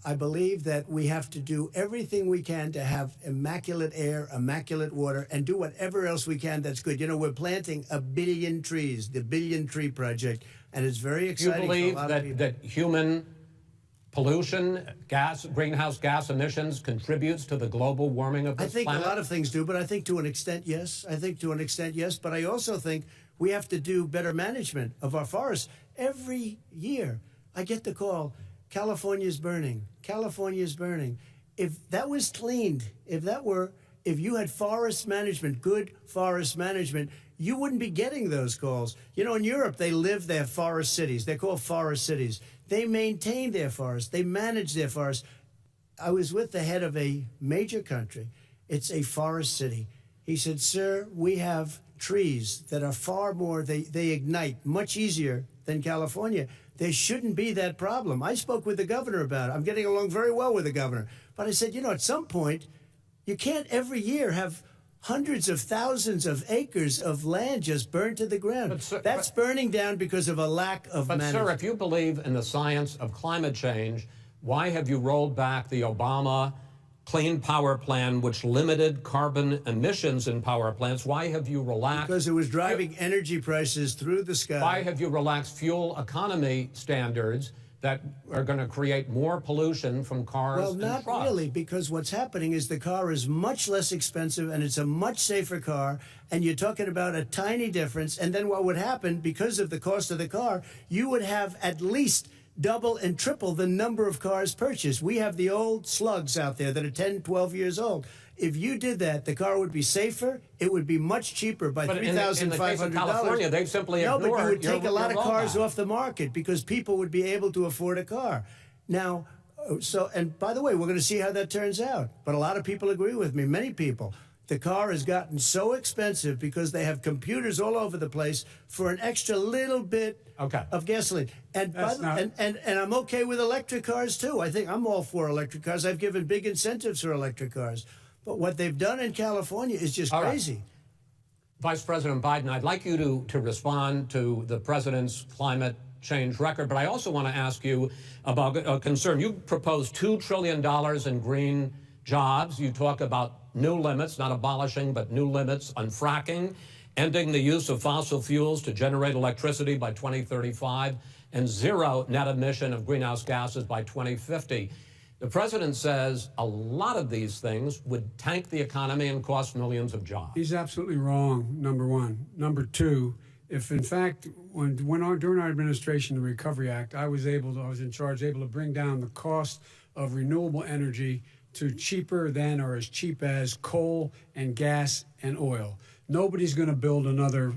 I believe that we have to do everything we can to have immaculate air, immaculate water, and do whatever else we can that's good. You know, we're planting 1 billion trees, the Billion Tree Project, and it's very exciting. You believe for a lot of people. that human pollution, greenhouse gas emissions contributes to the global warming of this planet? I think a lot of things do, but I think to an extent, yes. But I also think we have to do better management of our forests. Every year, I get the call, California's burning. California's burning. If that was cleaned, if you had forest management, good forest management, you wouldn't be getting those calls. You know, in Europe, they have forest cities. They're called forest cities. They maintain their forests. They manage their forests. I was with the head of a major country. It's a forest city. He said, sir, we have trees that are far more, they ignite much easier than California. There shouldn't be that problem. I spoke with the governor about it. I'm getting along very well with the governor. But I said, you know, at some point, you can't every year have hundreds of thousands of acres of land just burned to the ground. That's burning down because of a lack of management. But, sir, if you believe in the science of climate change, why have you rolled back the Obama Clean Power Plan, which limited carbon emissions in power plants? Why have you relaxed? Because it was driving energy prices through the sky. Why have you relaxed fuel economy standards that are going to create more pollution from cars and trucks? Well, not really, because what's happening is the car is much less expensive and it's a much safer car, and you're talking about a tiny difference. And then what would happen, because of the cost of the car, you would have at least double and triple the number of cars purchased. We have the old slugs out there that are 10, 12 years old. If you did that, the car would be safer. It would be much cheaper by $3,500. In the case of California, they've simply ignored No, but you would take a lot of cars rollback off the market because people would be able to afford a car. Now, and by the way, we're going to see how that turns out. But a lot of people agree with me, many people. The car has gotten so expensive because they have computers all over the place for an extra little bit of gasoline. And I'm okay with electric cars, too. I think I'm all for electric cars. I've given big incentives for electric cars. But what they've done in California is just crazy. Right. Vice President Biden, I'd like you to respond to the president's climate change record, but I also want to ask you about a concern. You proposed $2 trillion in green jobs. You talk about new limits, not abolishing, but new limits on fracking, ending the use of fossil fuels to generate electricity by 2035, and zero net emission of greenhouse gases by 2050. The president says a lot of these things would tank the economy and cost millions of jobs. He's absolutely wrong, number one. Number two, if in fact, during our administration, the Recovery Act, I was in charge, able to bring down the cost of renewable energy to cheaper than or as cheap as coal and gas and oil. Nobody's going to build another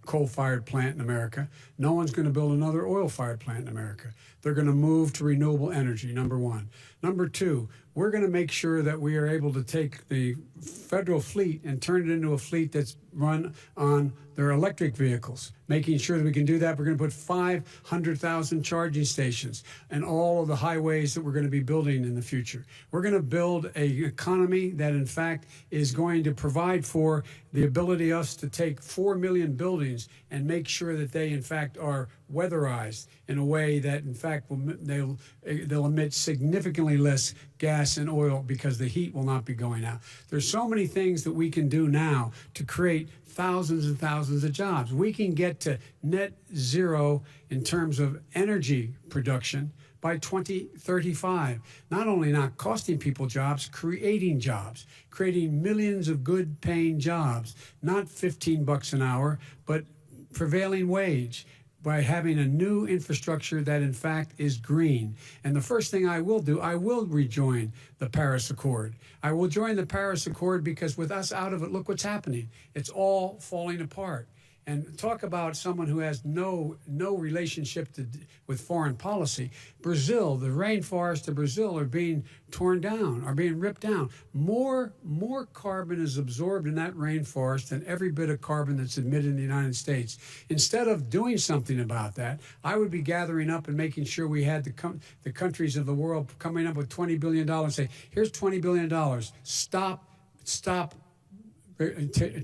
coal-fired plant in America. No one's going to build another oil-fired plant in America. They're going to move to renewable energy, number one. Number two, we're going to make sure that we are able to take the federal fleet and turn it into a fleet that's run on their electric vehicles. Making sure that we can do that, we're going to put 500,000 charging stations and all of the highways that we're going to be building in the future. We're going to build an economy that, in fact, is going to provide for the ability of us to take 4 million buildings and make sure that they, in fact, are weatherized in a way that, in fact, they'll emit significantly less gas and oil because the heat will not be going out. There's so many things that we can do now to create thousands and thousands of jobs. We can get to net zero in terms of energy production by 2035. Not only not costing people jobs, creating millions of good paying jobs, not $15 an hour, but prevailing wage, by having a new infrastructure that, in fact, is green. And the first thing I will do, I will rejoin the Paris Accord. I will join the Paris Accord because with us out of it, look what's happening. It's all falling apart. And talk about someone who has no relationship with foreign policy. Brazil, the rainforests of Brazil are being torn down, are being ripped down. More carbon is absorbed in that rainforest than every bit of carbon that's emitted in the United States. Instead of doing something about that, I would be gathering up and making sure we had the countries of the world coming up with $20 billion and say, here's $20 billion. Stop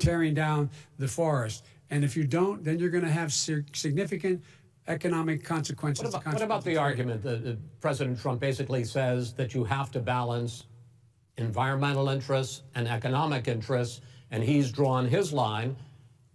tearing down the forest. And if you don't, then you're going to have significant economic consequences. What about the argument that President Trump basically says that you have to balance environmental interests and economic interests, and he's drawn his line?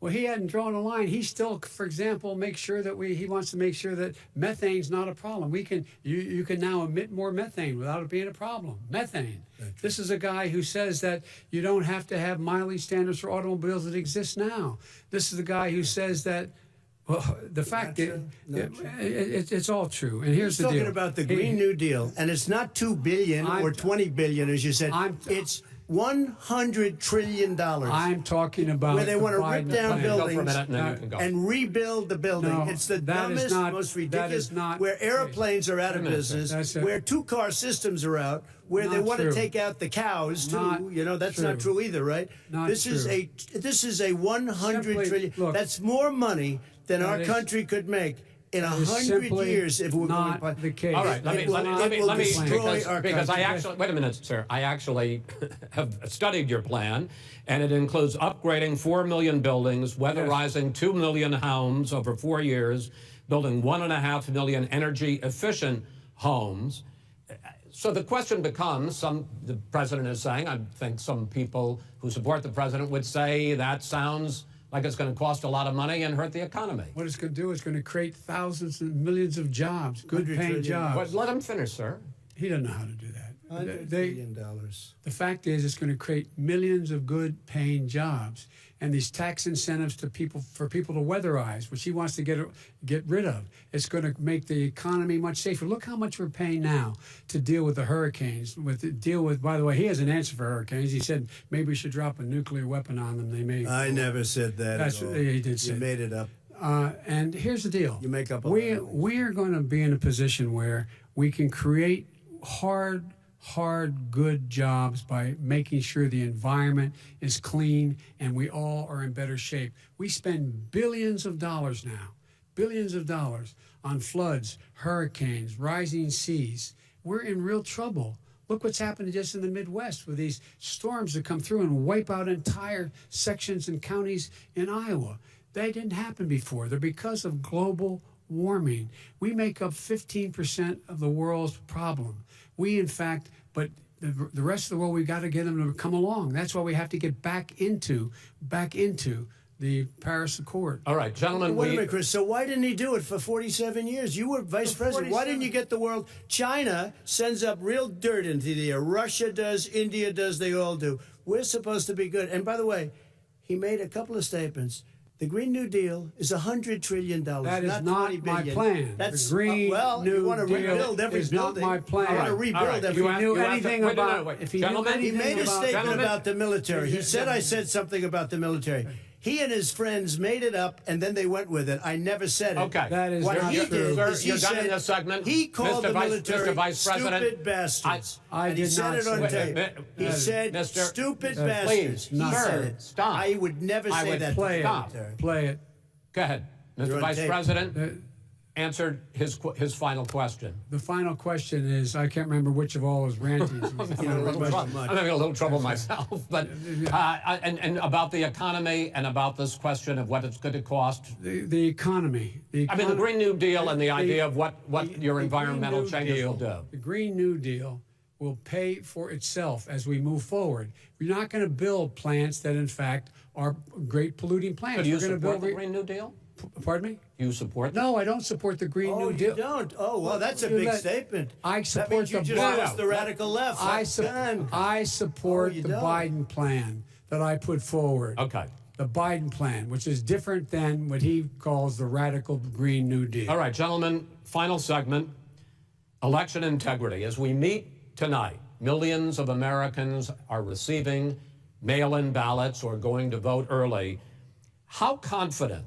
Well, he hadn't drawn a line. He still, for example, he wants to make sure that methane's not a problem. You can now emit more methane without it being a problem. Methane. This is a guy who says that you don't have to have mileage standards for automobiles that exist now. This is the guy who says that, well, the fact that it's all true. And here's the deal. He's talking about the Green New Deal, and it's not $2 billion or $20 billion, as you said. $100 trillion. I'm talking about where they want to rip down buildings and rebuild the building. No, it's the that is dumbest, not- most that ridiculous. is not- where airplanes are out of business, where two-car systems are out, where they Not want to true. take out the cows too. Not You know, that's not true. true either, right? Not this is true. this is a 100 Simply, trillion. look, That's more money than that our is- country could make in that is 100 simply years if we're not going to the case. All right, let me destroy our because I country. actually wait a minute, sir. I actually have studied your plan, and it includes upgrading 4 million buildings, weatherizing 2 million homes over 4 years, building 1.5 million energy efficient homes. So the question becomes: the president is saying, I think some people who support the president would say that sounds like it's going to cost a lot of money and hurt the economy. What it's going to do is going to create thousands and millions of jobs, good-paying 100 trillion. jobs. But let him finish, sir. He doesn't know how to do that. $100 billion. The fact is, it's going to create millions of good-paying jobs, and these tax incentives to people for people to weatherize, which he wants to get rid of. It's going to make the economy much safer. Look how much we're paying now to deal with the hurricanes. By the way, he has an answer for hurricanes. He said maybe we should drop a nuclear weapon on them. They may. I never said that. That's at all. he did say. You made it up. And here's the deal. You make up a we lot of things. we are going to be in a position where we can create hard, good jobs by making sure the environment is clean and we all are in better shape. We spend billions of dollars on floods, hurricanes, rising seas. We're in real trouble. Look what's happened just in the Midwest with these storms that come through and wipe out entire sections and counties in Iowa. They didn't happen before. They're because of global warming. We make up 15% of the world's problem. We, in fact, but the rest of the world, we've got to get them to come along. That's why we have to get back into the Paris Accord. All right, gentlemen. Wait a minute, Chris. So why didn't he do it for 47 years? You were vice president. Why didn't you get the world? China sends up real dirt into the air. Russia does. India does. They all do. We're supposed to be good. And by the way, he made a couple of statements. The Green New Deal is $100 trillion. That is not not $20 my billion. plan. That's the Green New you want to Deal rebuild every is building. not my plan. I want to rebuild every. If he knew anything about, if he knew Gentlemen, He anything made a about, statement about the military. He said I said something about the military. He and his friends made it up, and then they went with it. I never said it. Okay. That is What not he true. did Sir, is he you're done said in this segment. he called Mr. the Vice- military Mr. Vice President, stupid bastards. I and he did said not it on say tape. He said Mr. stupid Please, bastards. He not said sir. it. Stop. I would never I say would that. play to the Stop. military. Play it. Go ahead, You're Mr. on Vice tape. President. Answered his final question. The final question is, I can't remember which of all his rantings. I'm having a little trouble myself, but and about the economy and about this question of what it's going to cost. The economy. I mean, the Green New Deal and the idea of what your the environmental Green New changes Deal, will do. The Green New Deal will pay for itself as we move forward. We're not going to build plants that, in fact, are great polluting plants. So do you We're going to support build the Green New Deal? Pardon me? You support that? No, I don't support the Green New Deal. You don't? Oh, well, that's a You big let- statement. I that support means you the just Biden- lost the radical left. I Done. support Oh, you the don't? Biden plan that I put forward. Okay. The Biden plan, which is different than what he calls the radical Green New Deal. All right, gentlemen, final segment, election integrity. As we meet tonight, millions of Americans are receiving mail-in ballots or going to vote early. How confident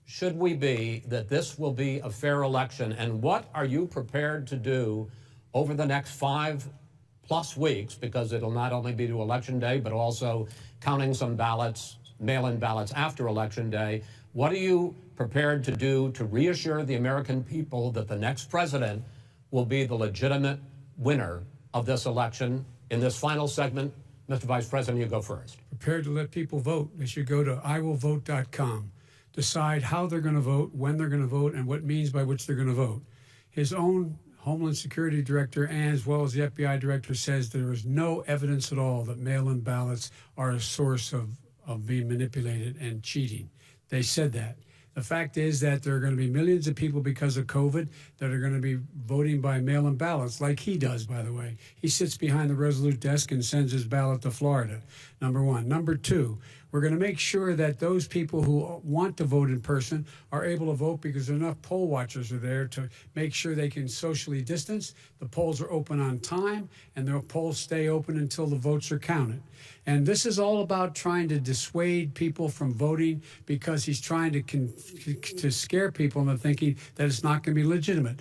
should we be that this will be a fair election, and what are you prepared to do over the next 5+ weeks, because it'll not only be to Election Day, but also counting some ballots, mail-in ballots after Election Day. What are you prepared to do to reassure the American people that the next president will be the legitimate winner of this election? In this final segment, Mr. Vice President, you go first. Prepared to let people vote. They should go to iwillvote.com. Decide how they're going to vote, when they're going to vote, and what means by which they're going to vote. His own Homeland Security Director, and as well as the FBI Director, says there is no evidence at all that mail-in ballots are a source of being manipulated and cheating. They said that. The fact is that there are going to be millions of people because of COVID that are going to be voting by mail-in ballots, like he does, by the way. He sits behind the Resolute desk and sends his ballot to Florida, number one. Number two, We're going to make sure that those people who want to vote in person are able to vote because enough poll watchers are there to make sure they can socially distance. The polls are open on time, and the polls stay open until the votes are counted. And this is all about trying to dissuade people from voting because he's trying to scare people into thinking that it's not going to be legitimate.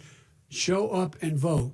Show up and vote.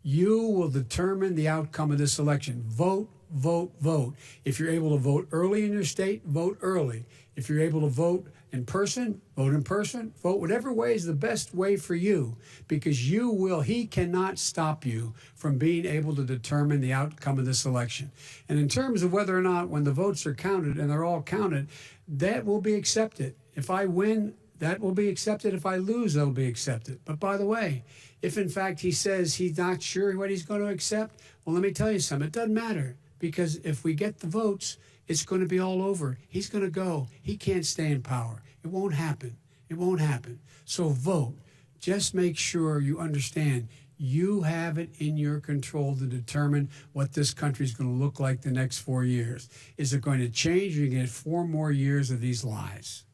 You will determine the outcome of this election. Vote, vote, vote. If you're able to vote early in your state, vote early. If you're able to vote in person, vote in person. Vote whatever way is the best way for you, because he cannot stop you from being able to determine the outcome of this election. And in terms of whether or not when the votes are counted, and they're all counted, that will be accepted. If I win, that will be accepted. If I lose, that will be accepted. But by the way, if in fact he says he's not sure what he's going to accept, well, let me tell you something. It doesn't matter, because if we get the votes, it's going to be all over. He's going to go. He can't stay in power. It won't happen. It won't happen. So vote. Just make sure you understand you have it in your control to determine what this country is going to look like the next 4 years. Is it going to change, or are you going to get 4 more years of these lies?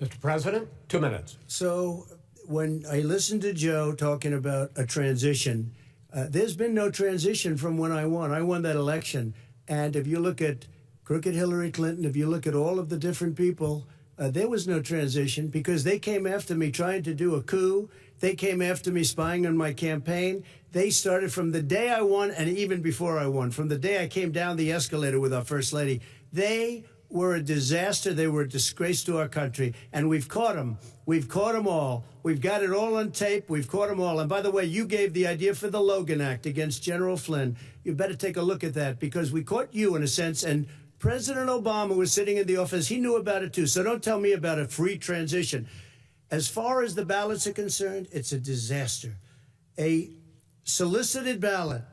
Mr. President, 2 minutes. So when I listened to Joe talking about a transition, there's been no transition from when I won. I won that election. And if you look at crooked Hillary Clinton, if you look at all of the different people, there was no transition, because they came after me trying to do a coup. They came after me spying on my campaign. They started from the day I won, and even before I won, from the day I came down the escalator with our First Lady. They were a disaster. They were a disgrace to our country. And we've caught them. We've caught them all. We've got it all on tape. We've caught them all. And by the way, you gave the idea for the Logan Act against General Flynn. You better take a look at that, because we caught you in a sense. And President Obama was sitting in the office. He knew about it too. So don't tell me about a free transition. As far as the ballots are concerned, it's a disaster. A solicited ballot,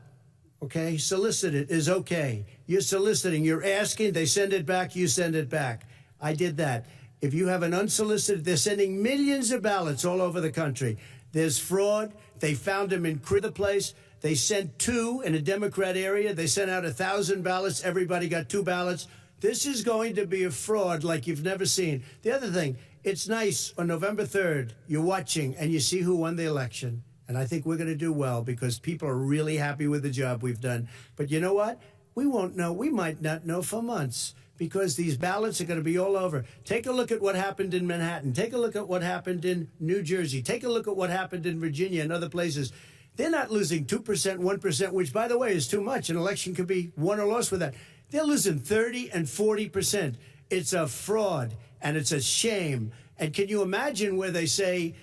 okay, solicited is okay. You're soliciting, you're asking, they send it back, you send it back. I did that. If you have an unsolicited, they're sending millions of ballots all over the country. There's fraud. They found them in the place. They sent 2 in a Democrat area. They sent out 1,000 ballots. Everybody got 2 ballots. This is going to be a fraud like you've never seen. The other thing, it's nice on November 3rd, you're watching and you see who won the election. And I think we're going to do well, because people are really happy with the job we've done. But you know what? We won't know. We might not know for months, because these ballots are going to be all over. Take a look at what happened in Manhattan. Take a look at what happened in New Jersey. Take a look at what happened in Virginia and other places. They're not losing 2%, 1%, which, by the way, is too much. An election could be won or lost with that. They're losing 30 and 40%. It's a fraud, and it's a shame. And can you imagine where they say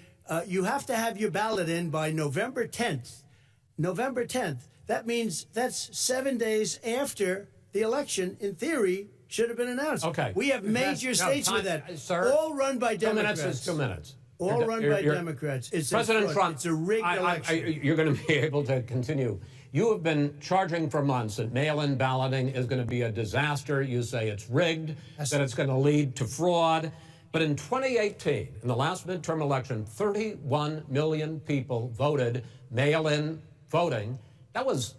you have to have your ballot in by November 10th? November 10th. That means that's 7 days after the election, in theory, should have been announced. Okay. We have major states with that. Sir, all run by 2 Democrats. minutes is 2 minutes. All run by Democrats. It's President Trump, it's a rigged election. you're going to be able to continue. You have been charging for months that mail-in balloting is going to be a disaster. You say it's rigged, that it's going to lead to fraud. But in 2018, in the last midterm election, 31 million people voted mail-in voting. That was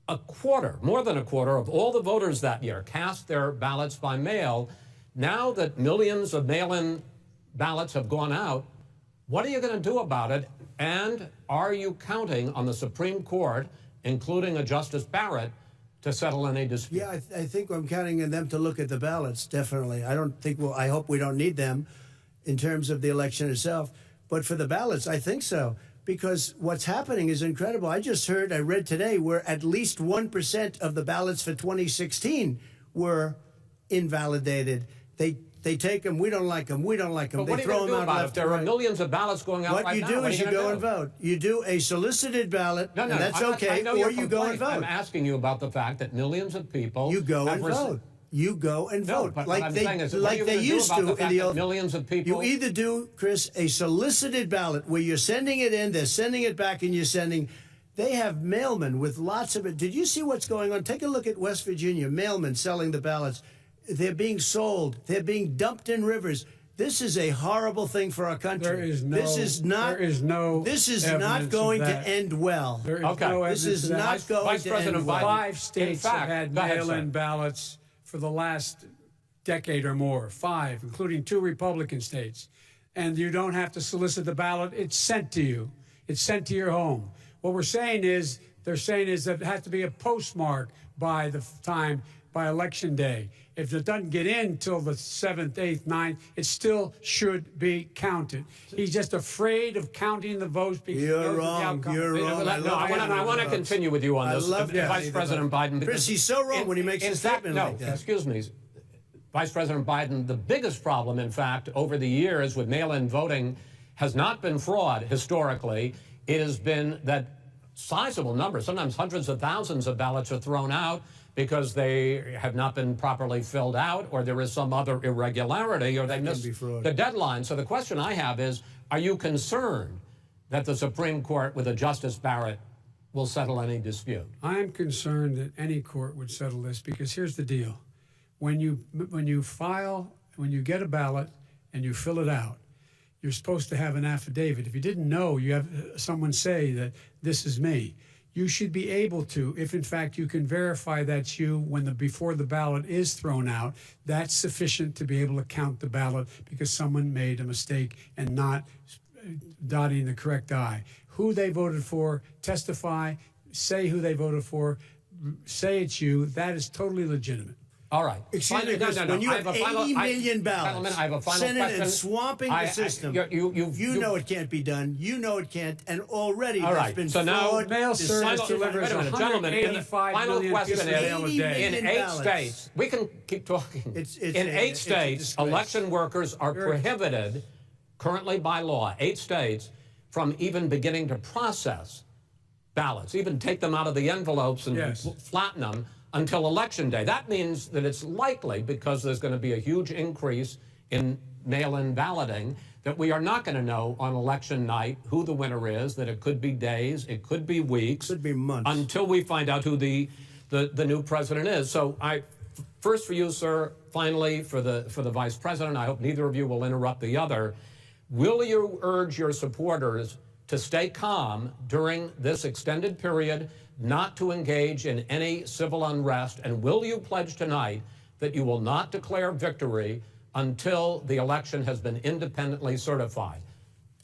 a quarter, more than a quarter of all the voters that year cast their ballots by mail. Now that millions of mail-in ballots have gone out, what are you going to do about it? And are you counting on the Supreme Court, including a Justice Barrett, to settle any dispute? Yeah, I think I'm counting on them to look at the ballots, definitely. I hope we don't need them in terms of the election itself. But for the ballots, I think so. Because what's happening is incredible. I read today, where at least 1% of the ballots for 2016 were invalidated. They take them, we don't like them, we don't like them. But they throw them out left. If there are millions of ballots going out right now. What you do is you go and vote. You do a solicited ballot, and that's okay, or you go and vote. I'm asking you about the fact that millions of people... You go and vote. You go and vote. But like they used to in the old... Millions of people... You either do, Chris, a solicited ballot where you're sending it in, they're sending it back, and you're sending... They have mailmen with lots of it. Did you see what's going on? Take a look at West Virginia, mailmen selling the ballots. They're being sold. They're being dumped in rivers. This is a horrible thing for our country. This is not going to end well. There is no evidence. This is not going to end well. 5 states have had mail-in ballots for the last decade or more, 5, including 2 Republican states. And you don't have to solicit the ballot. It's sent to you. It's sent to your home. What they're saying is that it has to be a postmark by the time, by Election Day. If it doesn't get in till the 7th, 8th, 9th, it still should be counted. He's just afraid of counting the votes because You're wrong. You're wrong. I want to continue with you on this, Vice President Biden. Chris, he's so wrong when he makes a statement like that. Excuse me, Vice President Biden, the biggest problem, in fact, over the years with mail-in voting has not been fraud historically. It has been that sizable numbers, sometimes hundreds of thousands of ballots are thrown out because they have not been properly filled out, or there is some other irregularity, or they missed the deadline. So the question I have is, are you concerned that the Supreme Court with a Justice Barrett will settle any dispute? I am concerned that any court would settle this because here's the deal. When you get a ballot and you fill it out, you're supposed to have an affidavit. If you didn't know, you have someone say that this is me. You should be able to, if in fact you can verify that's you before the ballot is thrown out, that's sufficient to be able to count the ballot because someone made a mistake and not dotting the correct I. Who they voted for, testify, say who they voted for, say it's you, that is totally legitimate. All right. Excuse me, Chris, when you have 80 million ballots, I have a final Senate question. and swamping the system, you know it can't be done. You know it can't, and already there's been fraud. Mail service delivers 185 million question mail a day. In 8 states, we can keep talking. In 8 states, election workers are prohibited currently by law, 8 states, from even beginning to process ballots, even take them out of the envelopes and flatten them until Election Day. That means that it's likely, because there's going to be a huge increase in mail-in balloting, that we are not going to know on election night who the winner is, that it could be days, it could be weeks, could be months, until we find out who the new president is. So first for you, sir, finally for the Vice President, I hope neither of you will interrupt the other. Will you urge your supporters to stay calm during this extended period, not to engage in any civil unrest? And will you pledge tonight that you will not declare victory until the election has been independently certified?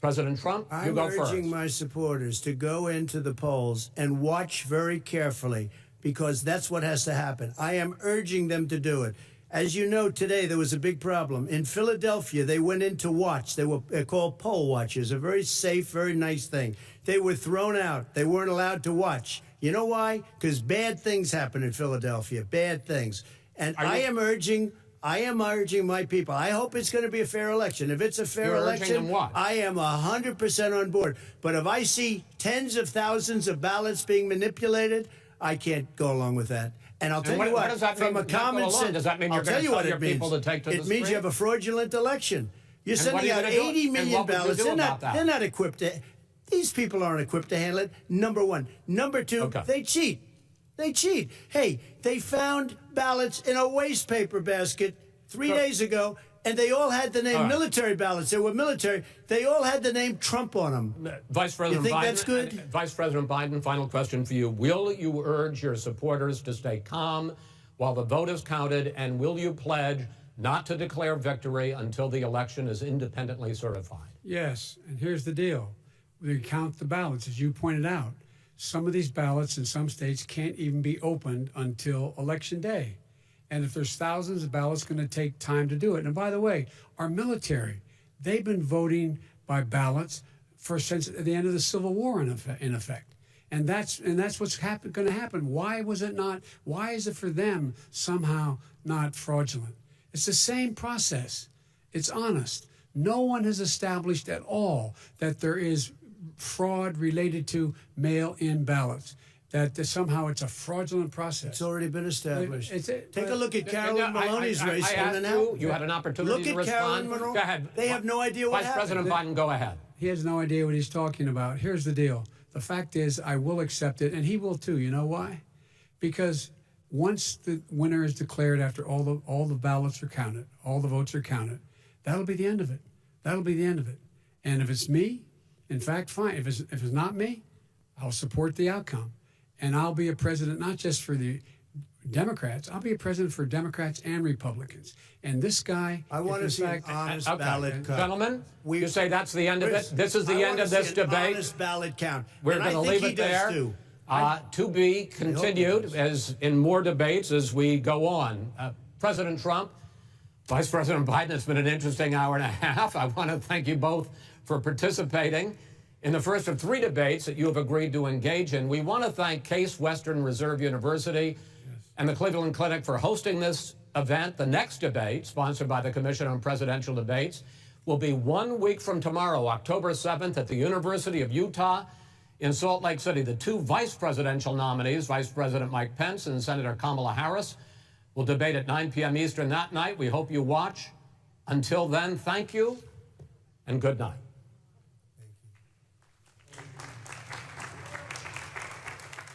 President Trump, you go first. I'm urging my supporters to go into the polls and watch very carefully, because that's what has to happen. I am urging them to do it. As you know, today there was a big problem. In Philadelphia, they went in to watch. They were called poll watchers, a very safe, very nice thing. They were thrown out. They weren't allowed to watch. You know why? Because bad things happen in Philadelphia, bad things. And I am urging my people. I hope it's going to be a fair election. If it's a fair election, I am 100% on board. But if I see tens of thousands of ballots being manipulated, I can't go along with that. And I'll tell you what, from a common sense, does that mean you're going to tell your people to take to the street? It means you have a fraudulent election. You're sending out 80 million ballots. They're not equipped to. These people aren't equipped to handle it, number one. Number two, they cheat. They cheat. Hey, they found ballots in a waste paper basket 3 days ago, and they all had the name military ballots. They were military. They all had the name Trump on them. Vice President you think Biden, that's good? Vice President Biden, final question for you. Will you urge your supporters to stay calm while the vote is counted, and will you pledge not to declare victory until the election is independently certified? Yes, and here's the deal. We count the ballots, as you pointed out. Some of these ballots in some states can't even be opened until Election Day. And if there's thousands of ballots, it's going to take time to do it. And by the way, our military, they've been voting by ballots since the end of the Civil War, in effect. And that's what's going to happen. Why is it for them somehow not fraudulent? It's the same process. It's honest. No one has established at all that there is fraud related to mail-in ballots, that somehow it's a fraudulent process. It's already been established. Take a look at Carolyn Maloney's race. You had an opportunity to respond. Look at Carolyn Maloney. Go ahead. They have no idea what happened. Vice President Biden, go ahead. He has no idea what he's talking about. Here's the deal. The fact is, I will accept it, and he will too. You know why? Because once the winner is declared, after all the ballots are counted, all the votes are counted, that'll be the end of it. That'll be the end of it. And if it's me, in fact, fine. If it's not me, I'll support the outcome. And I'll be a president not just for the Democrats. I'll be a president for Democrats and Republicans. And this guy, I want to see an honest ballot count. Gentlemen, you say that's the end of it? This is the end of this debate? Honest ballot count. We're going to leave it there. To be continued as in more debates as we go on. President Trump, Vice President Biden, it's been an interesting hour and a half. I want to thank you both for participating in the first of 3 debates that you have agreed to engage in. We want to thank Case Western Reserve University and the Cleveland Clinic for hosting this event. The next debate, sponsored by the Commission on Presidential Debates, will be 1 week from tomorrow, October 7th, at the University of Utah in Salt Lake City. The 2 vice presidential nominees, Vice President Mike Pence and Senator Kamala Harris, will debate at 9 p.m. Eastern that night. We hope you watch. Until then, thank you and good night.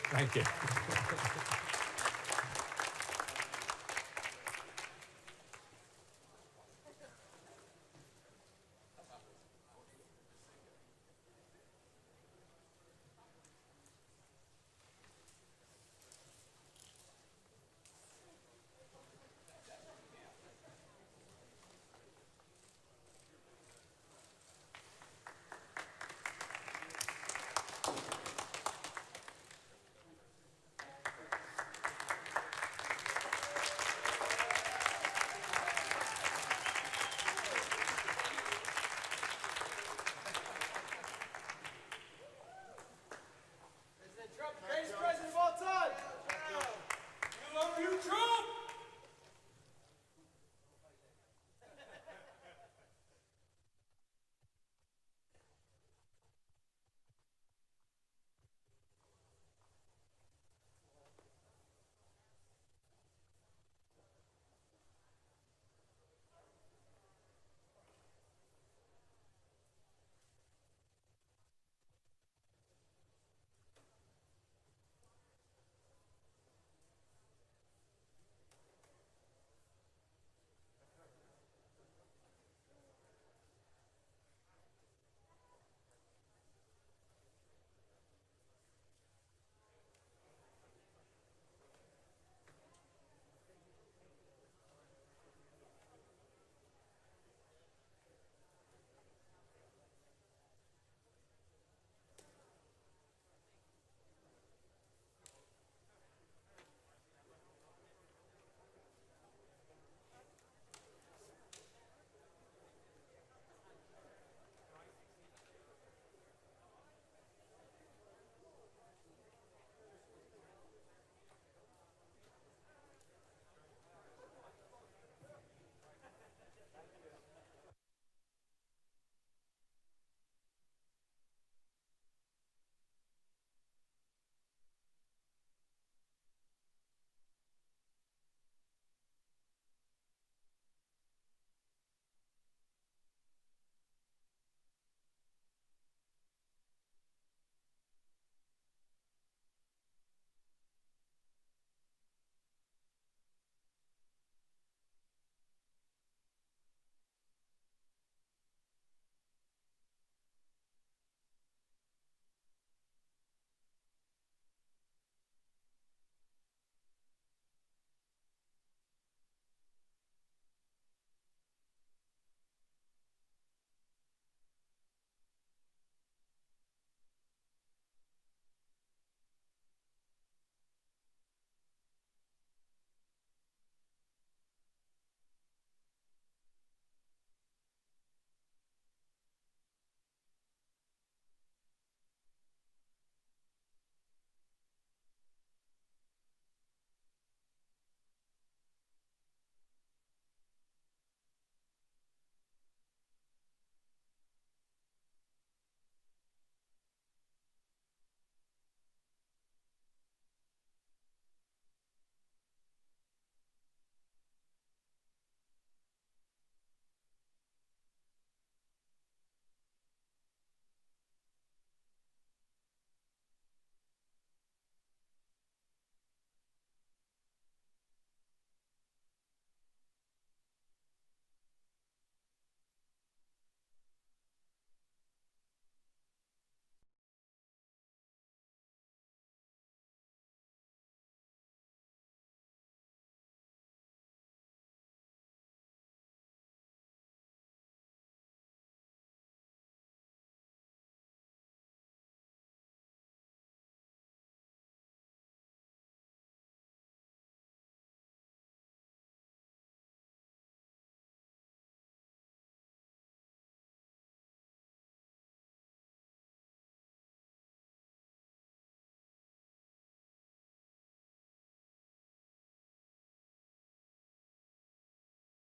Thank you.